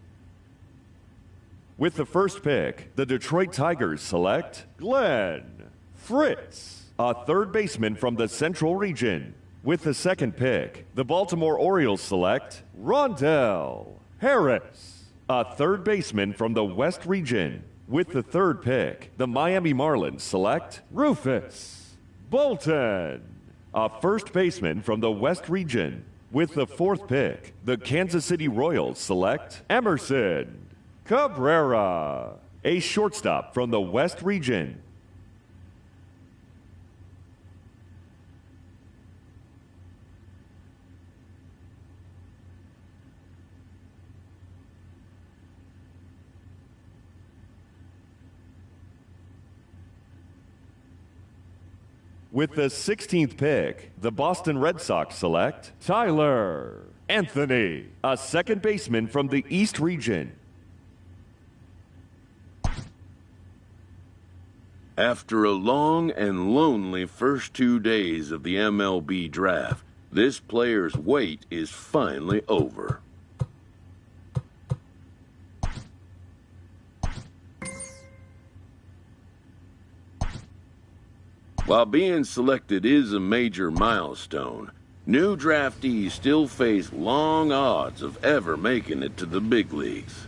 With the first pick, the Detroit Tigers select Glenn Fritz, a third baseman from the Central Region. With the second pick, the Baltimore Orioles select Rondell Harris, a third baseman from the West Region. With the third pick, the Miami Marlins select Rufus Bolton, a first baseman from the West Region. With the fourth pick, the Kansas City Royals select Emerson Cabrera, a shortstop from the West Region. With the 16th pick, the Boston Red Sox select Tyler Anthony, a second baseman from the East Region. After a long and lonely first 2 days of the MLB draft, this player's wait is finally over. While being selected is a major milestone, new draftees still face long odds of ever making it to the big leagues.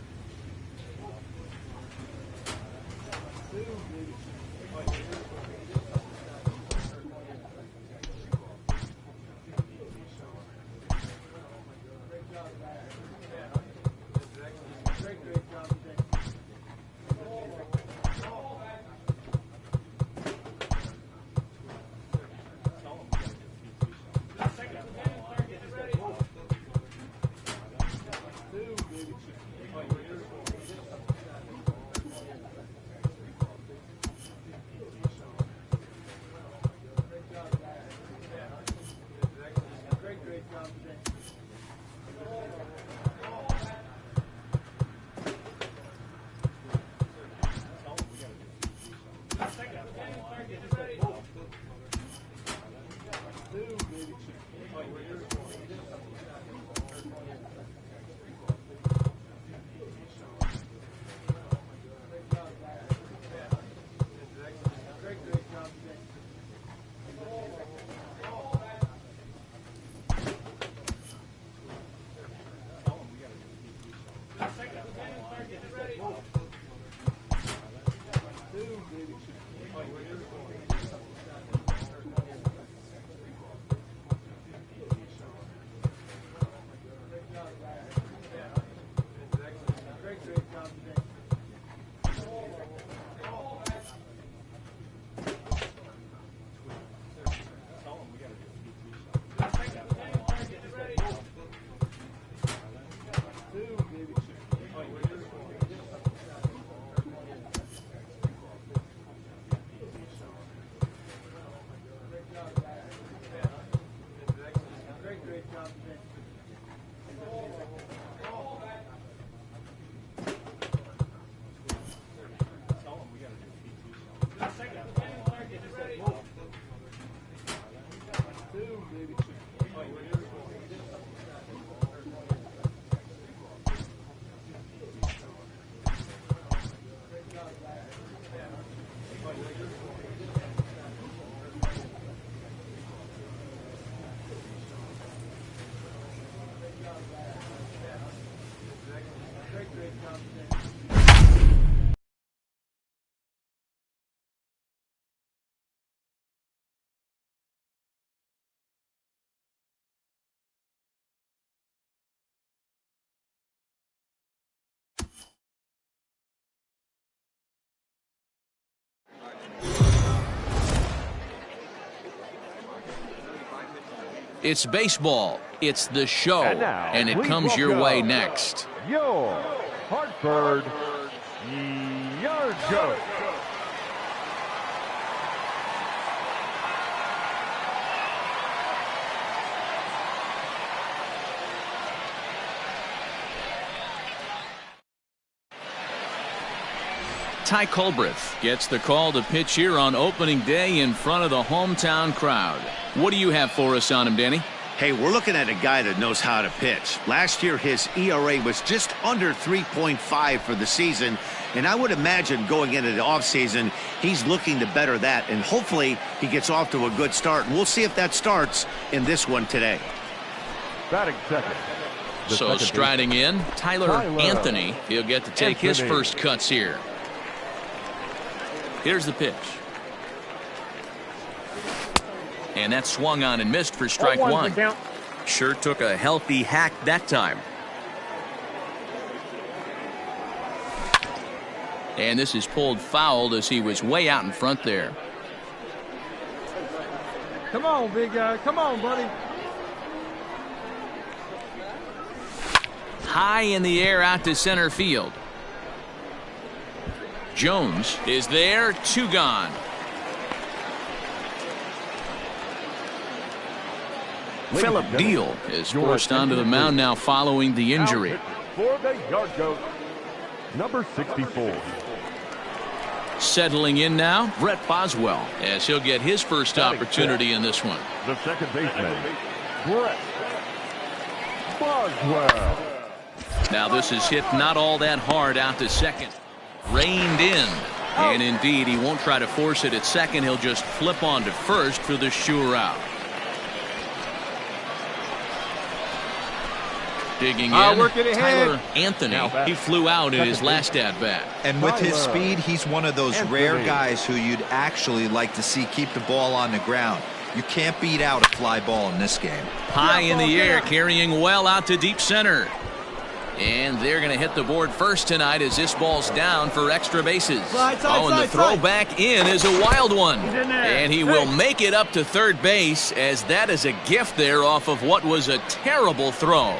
It's baseball. It's the show. And it comes your way next. Your Hartford Yard Joke. Ty Culbreth gets the call to pitch here on opening day in front of the hometown crowd. What do you have for us on him, Danny? Hey, we're looking at a guy that knows how to pitch. Last year, his ERA was just under 3.5 for the season, And I would imagine going into the offseason, he's looking to better that, and hopefully he gets off to a good start. And we'll see if that starts in this one today. Batting second. So striding in, Tyler Anthony. He'll get to take his first cuts here. Here's the pitch. And that swung on and missed for strike one. Sure took a healthy hack that time. And this is pulled foul as he was way out in front there. Come on, big guy. Come on, buddy. High in the air out to center field. Jones is there, 2 gone. Philip Deal is forced onto the mound now following the injury. For the yard goat, number 64. Settling in now, Brett Boswell, as he'll get his first opportunity in this one. The second baseman, Brett Boswell. Now this is hit not all that hard out to second. Reined in. And indeed, he won't try to force it at second. He'll just flip on to first for the sure out. Digging in, Tyler Anthony. He flew out in his last at-bat. And with his speed, he's one of those rare guys who you'd actually like to see keep the ball on the ground. You can't beat out a fly ball in this game. High in the air, carrying well out to deep center. And they're going to hit the board first tonight as this ball's down for extra bases. And the throw back in is a wild one. And he will make it up to third base, as that is a gift there off of what was a terrible throw.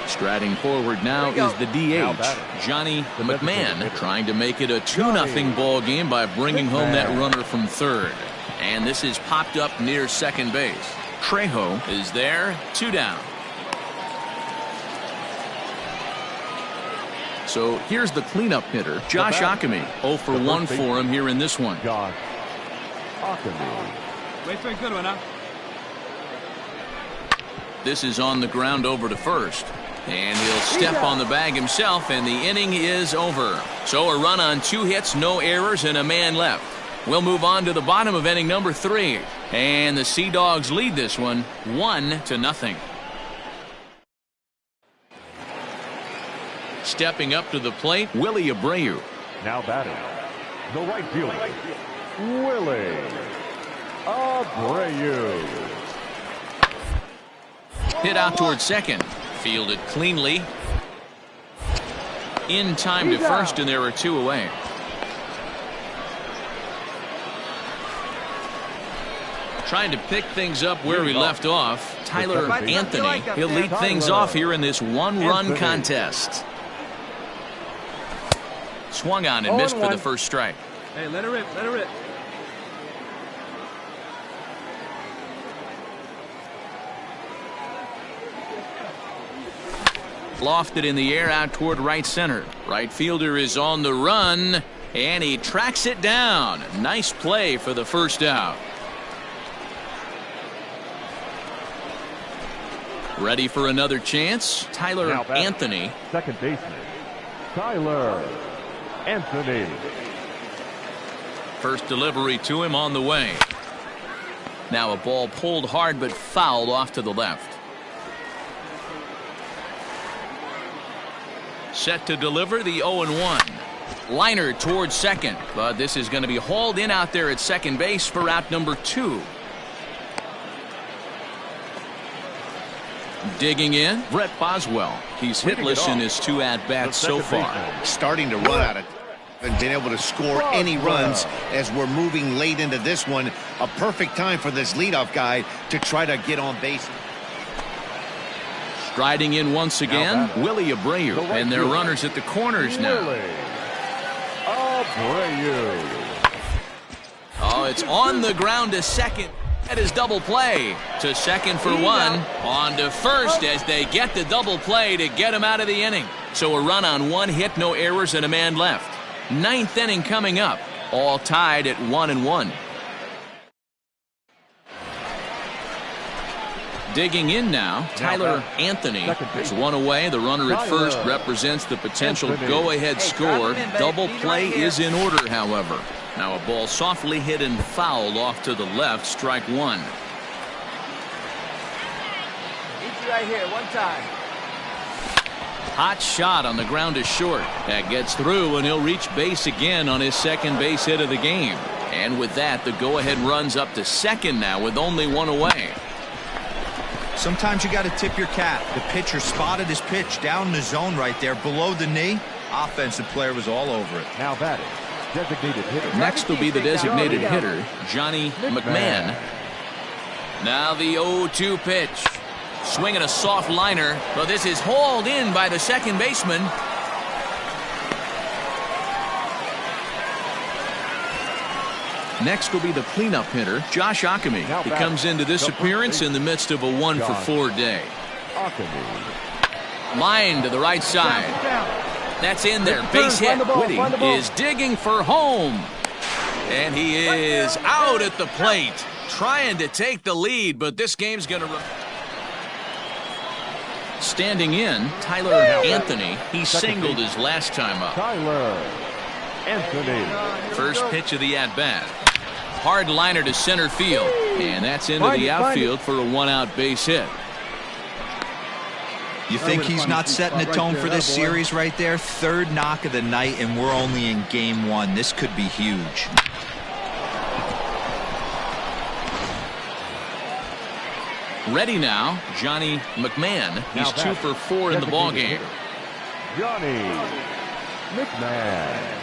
Striding forward now is the DH, Johnny McMahon, trying to make it a 2-0 ball game by bringing home that runner from third. And this is popped up near second base. Trejo is there, 2 down. So here's the cleanup hitter, Josh Ockamy. 0 for 1 for him here in this one. Josh Ockamy. Wait for a good one, huh? This is on the ground over to first. And he'll step on the bag himself, and the inning is over. So a run on 2 hits, no errors, and a man left. We'll move on to the bottom of inning number 3. And the Sea Dogs lead this one 1-0. Stepping up to the plate, Willie Abreu. Now batting, the right fielder, Willie Abreu. Hit out towards second. Fielded cleanly. In time to first, and there are 2 away. Trying to pick things up where we left off, Tyler Anthony. He'll lead things off here in this 1-run contest. Swung on and missed for the first strike. Hey, let it rip, let it rip. Lofted in the air out toward right center. Right fielder is on the run, and he tracks it down. Nice play for the first out. Ready for another chance, Tyler Anthony. Second baseman, Tyler Anthony. First delivery to him on the way. Now a ball pulled hard but fouled off to the left. Set to deliver the 0-1. Liner towards second, but this is going to be hauled in out there at second base for out number 2. Digging in, Brett Boswell. He's hitless in his 2 at-bats so far. Starting to run out of and being able to score any runs as we're moving late into this one. A perfect time for this leadoff guy to try to get on base. Striding in once again, Willie Abreu, and their runners at the corners now. Abreu. Oh, it's on the ground to second. That is double play. To second for one. On to first as they get the double play to get him out of the inning. So a run on one hit, no errors, and a man left. Ninth inning coming up. All tied at 1-1. Digging in now, Tyler Anthony. There's one away. The runner at first represents the potential go-ahead score. Double play is in order, however. Now a ball softly hit and fouled off to the left. Strike one. Right here, one time. Hot shot on the ground is short. That gets through, and he'll reach base again on his second base hit of the game. And with that, the go-ahead runs up to second now with only one away. Sometimes you got to tip your cap. The pitcher spotted his pitch down in the zone right there below the knee. Offensive player was all over it. Now batting, designated hitter. Next will be the designated hitter, Johnny McMahon. Now the 0-2 pitch. Swinging a soft liner, but this is hauled in by the second baseman. Next will be the cleanup hitter, Josh Ockamy. He comes into this appearance in the midst of a 1-for-4 day. Line to the right side. That's in there. Base hit. Whitty is digging for home. And he is out at the plate. Trying to take the lead, but this game's going to... Standing in, Tyler Anthony. He singled his last time up. Tyler Anthony. First pitch of the at-bat. Hard liner to center field. And that's into the outfield for a one-out base hit. You think he's not setting the tone for this series right there? Third knock of the night, and we're only in game one. This could be huge. Ready now, Johnny McMahon. He's 2 for 4 in the ballgame. Johnny McMahon.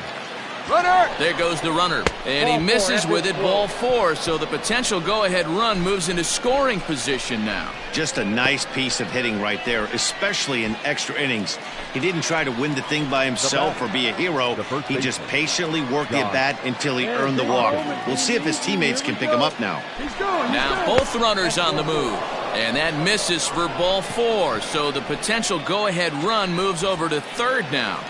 Runner! There goes the runner. And he misses with it, ball 4. So the potential go-ahead run moves into scoring position now. Just a nice piece of hitting right there, especially in extra innings. He didn't try to win the thing by himself or be a hero. He just patiently worked the at-bat until he earned the walk. We'll see if his teammates can pick him up now. Now both runners on the move. And that misses for ball 4. So the potential go-ahead run moves over to third now.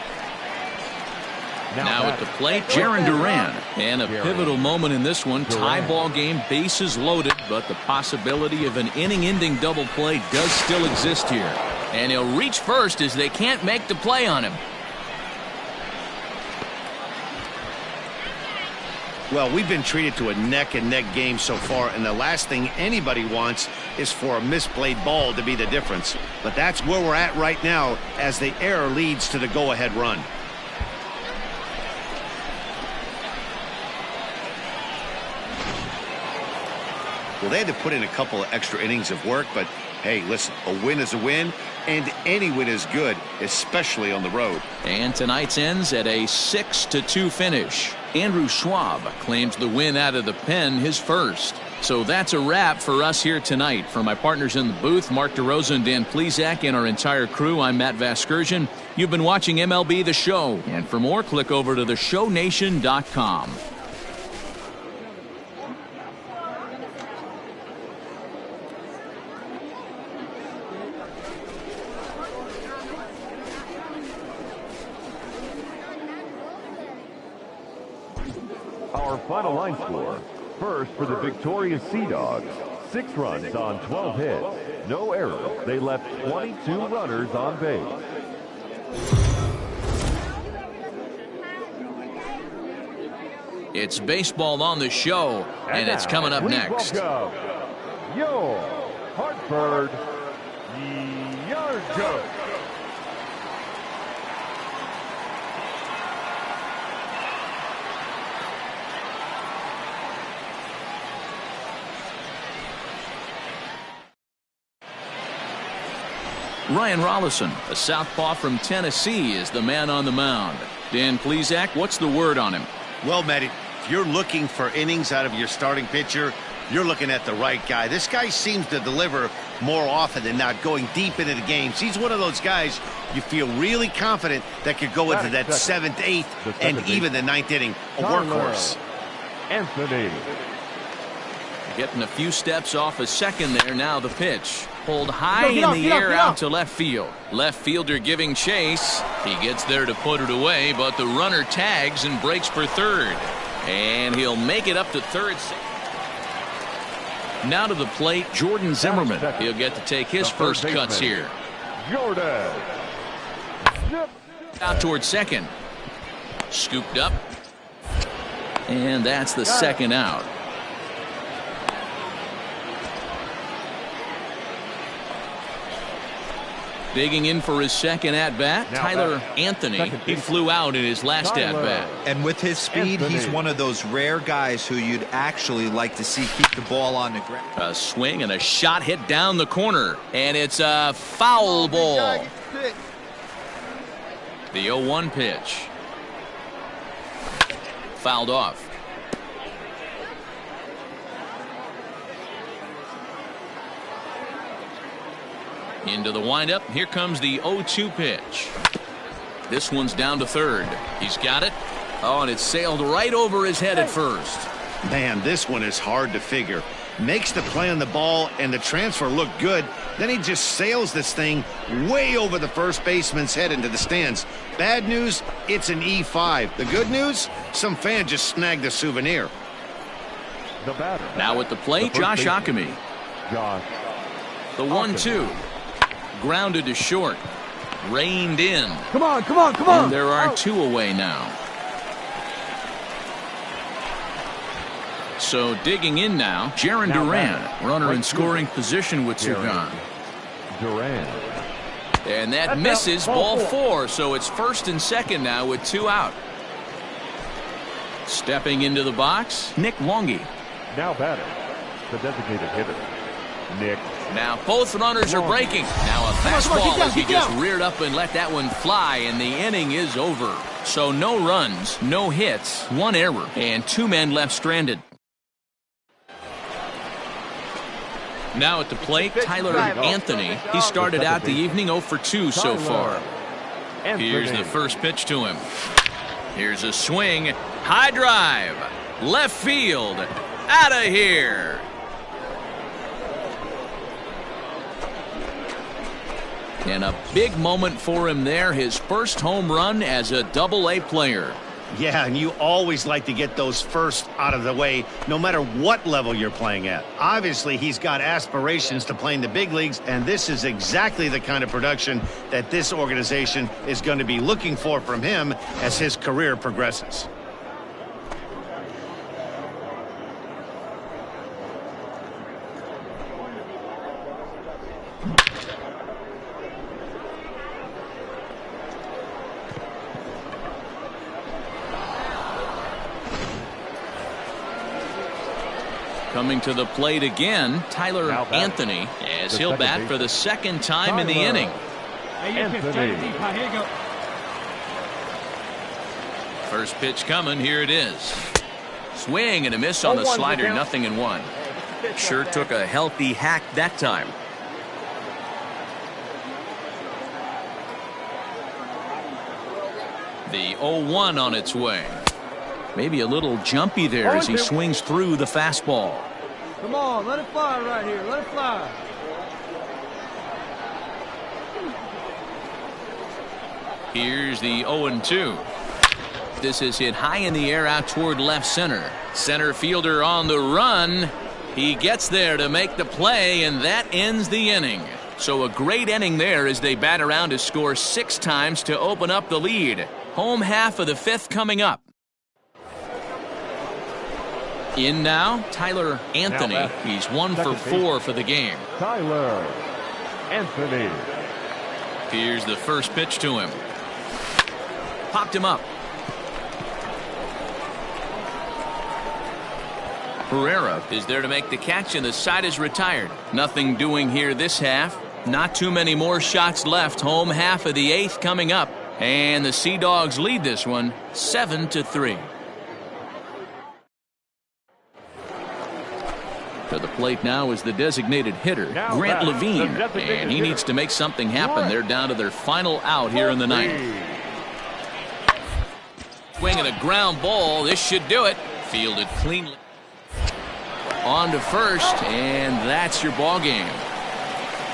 Now at the plate, Jarren Duran. And a pivotal moment in this one. Tie ball game, bases loaded, but the possibility of an inning-ending double play does still exist here. And he'll reach first as they can't make the play on him. Well, we've been treated to a neck-and-neck game so far, and the last thing anybody wants is for a misplayed ball to be the difference. But that's where we're at right now as the error leads to the go-ahead run. Well, they had to put in a couple of extra innings of work, but hey, listen, a win is a win, and any win is good, especially on the road. And tonight's ends at a 6-2 finish. Andrew Schwab claims the win out of the pen, his first. So that's a wrap for us here tonight. For my partners in the booth, Mark DeRosa and Dan Plesac, and our entire crew, I'm Matt Vasgersian. You've been watching MLB The Show. And for more, click over to theshownation.com. Our final line score. First for the victorious Sea Dogs. 6 runs on 12 hits. No errors. They left 22 runners on base. It's baseball on the show, and it's coming up next. Welcome your Hartford Yard. Ryan Rollison, a southpaw from Tennessee, is the man on the mound. Dan Plesac, what's the word on him? Well, Matt, if you're looking for innings out of your starting pitcher, you're looking at the right guy. This guy seems to deliver more often than not, going deep into the games. He's one of those guys you feel really confident that could go into that 7th, 8th, and even the 9th inning, a workhorse. Anthony. Getting a few steps off a second there. Now the pitch. Pulled high in the air out to left field. Left fielder giving chase. He gets there to put it away, but the runner tags and breaks for third. And he'll make it up to third. Now to the plate, Jordan Zimmerman. He'll get to take his first cuts here. Jordan. Out towards second. Scooped up. And that's the second out. Digging in for his second at-bat, Tyler Anthony. He flew out in his last at-bat. And with his speed, he's one of those rare guys who you'd actually like to see keep the ball on the ground. A swing and a shot hit down the corner. And it's a foul ball. The 0-1 pitch. Fouled off. Into the windup. Here comes the 0-2 pitch. This one's down to third. He's got it. Oh, and it sailed right over his head at first. Man, this one is hard to figure. Makes the play on the ball, and the transfer looked good. Then he just sails this thing way over the first baseman's head into the stands. Bad news, it's an E5. The good news, some fan just snagged a souvenir. The batter. Now at the plate, Josh Ockamy. The 1-2. Grounded to short. Reined in. Come on, come on, come on. And there are two away now. So digging in now, Jaron Duran, runner in scoring position with two gone. Duran. And that misses, ball four, so it's first and second now with two out. Stepping into the box, Nick Longy. Now batter, the designated hitter, Nick. Now both runners are breaking. Now a fastball as he just reared up and let that one fly, and the inning is over. So no runs, no hits, one error, and two men left stranded. Now at the plate, Tyler Anthony. He started out the evening 0 for 2 so far. Here's the first pitch to him. Here's a swing. High drive. Left field. Out of here. And a big moment for him there. His first home run as a Double-A player. Yeah, and you always like to get those first out of the way, no matter what level you're playing at. Obviously, he's got aspirations to play in the big leagues, and this is exactly the kind of production that this organization is going to be looking for from him as his career progresses. Coming to the plate again, Tyler Anthony, as he'll bat for the second time in the inning. First pitch coming, here it is. Swing and a miss on the slider, 0-1. Sure took a healthy hack that time. The 0-1 on its way. Maybe a little jumpy there as he swings through the fastball. Come on, let it fly right here. Let it fly. Here's the 0-2. This is hit high in the air out toward left center. Center fielder on the run. He gets there to make the play, and that ends the inning. So a great inning there as they bat around to score 6 times to open up the lead. Home half of the 5th coming up. In now, Tyler Anthony. He's 1 for 4 for the game. Tyler Anthony. Here's the first pitch to him. Popped him up. Pereira is there to make the catch, and the side is retired. Nothing doing here this half. Not too many more shots left. Home half of the 8th coming up. And the Sea Dogs lead this one 7-3. To the plate now is the designated hitter, Grant Levine, and he needs to make something happen. They're down to their final out here in the 9th. Swing and a ground ball. This should do it. Fielded cleanly. On to first, and that's your ball game.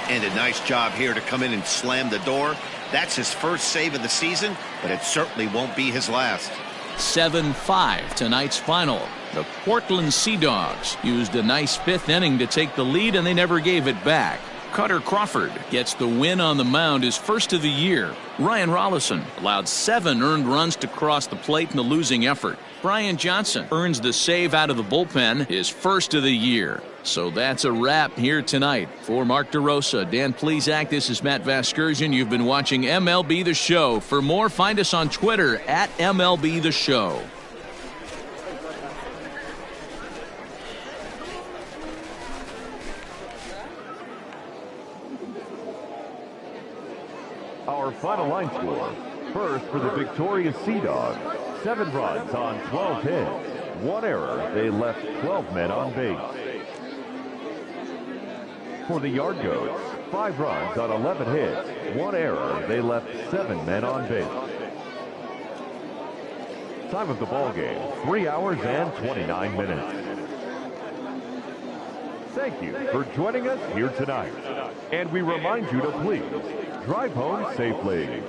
And a nice job here to come in and slam the door. That's his first save of the season, but it certainly won't be his last. 7-5 tonight's final. The Portland Sea Dogs used a nice fifth inning to take the lead, and they never gave it back. Cutter Crawford gets the win on the mound, his first of the year. Ryan Rollison allowed 7 earned runs to cross the plate in the losing effort. Brian Johnson earns the save out of the bullpen, his first of the year. So that's a wrap here tonight. For Mark DeRosa, Dan Plesac, this is Matt Vasgersian. You've been watching MLB The Show. For more, find us on Twitter at MLB The Show. Our final line score. First for the victorious Sea Dogs, 7 runs on 12 hits. 1 error. They left 12 men on base. For the Yard Goats, 5 runs on 11 hits. 1 error. They left 7 men on base. Time of the ball game, 3 hours and 29 minutes. Thank you for joining us here tonight. And we remind you to please drive home safely.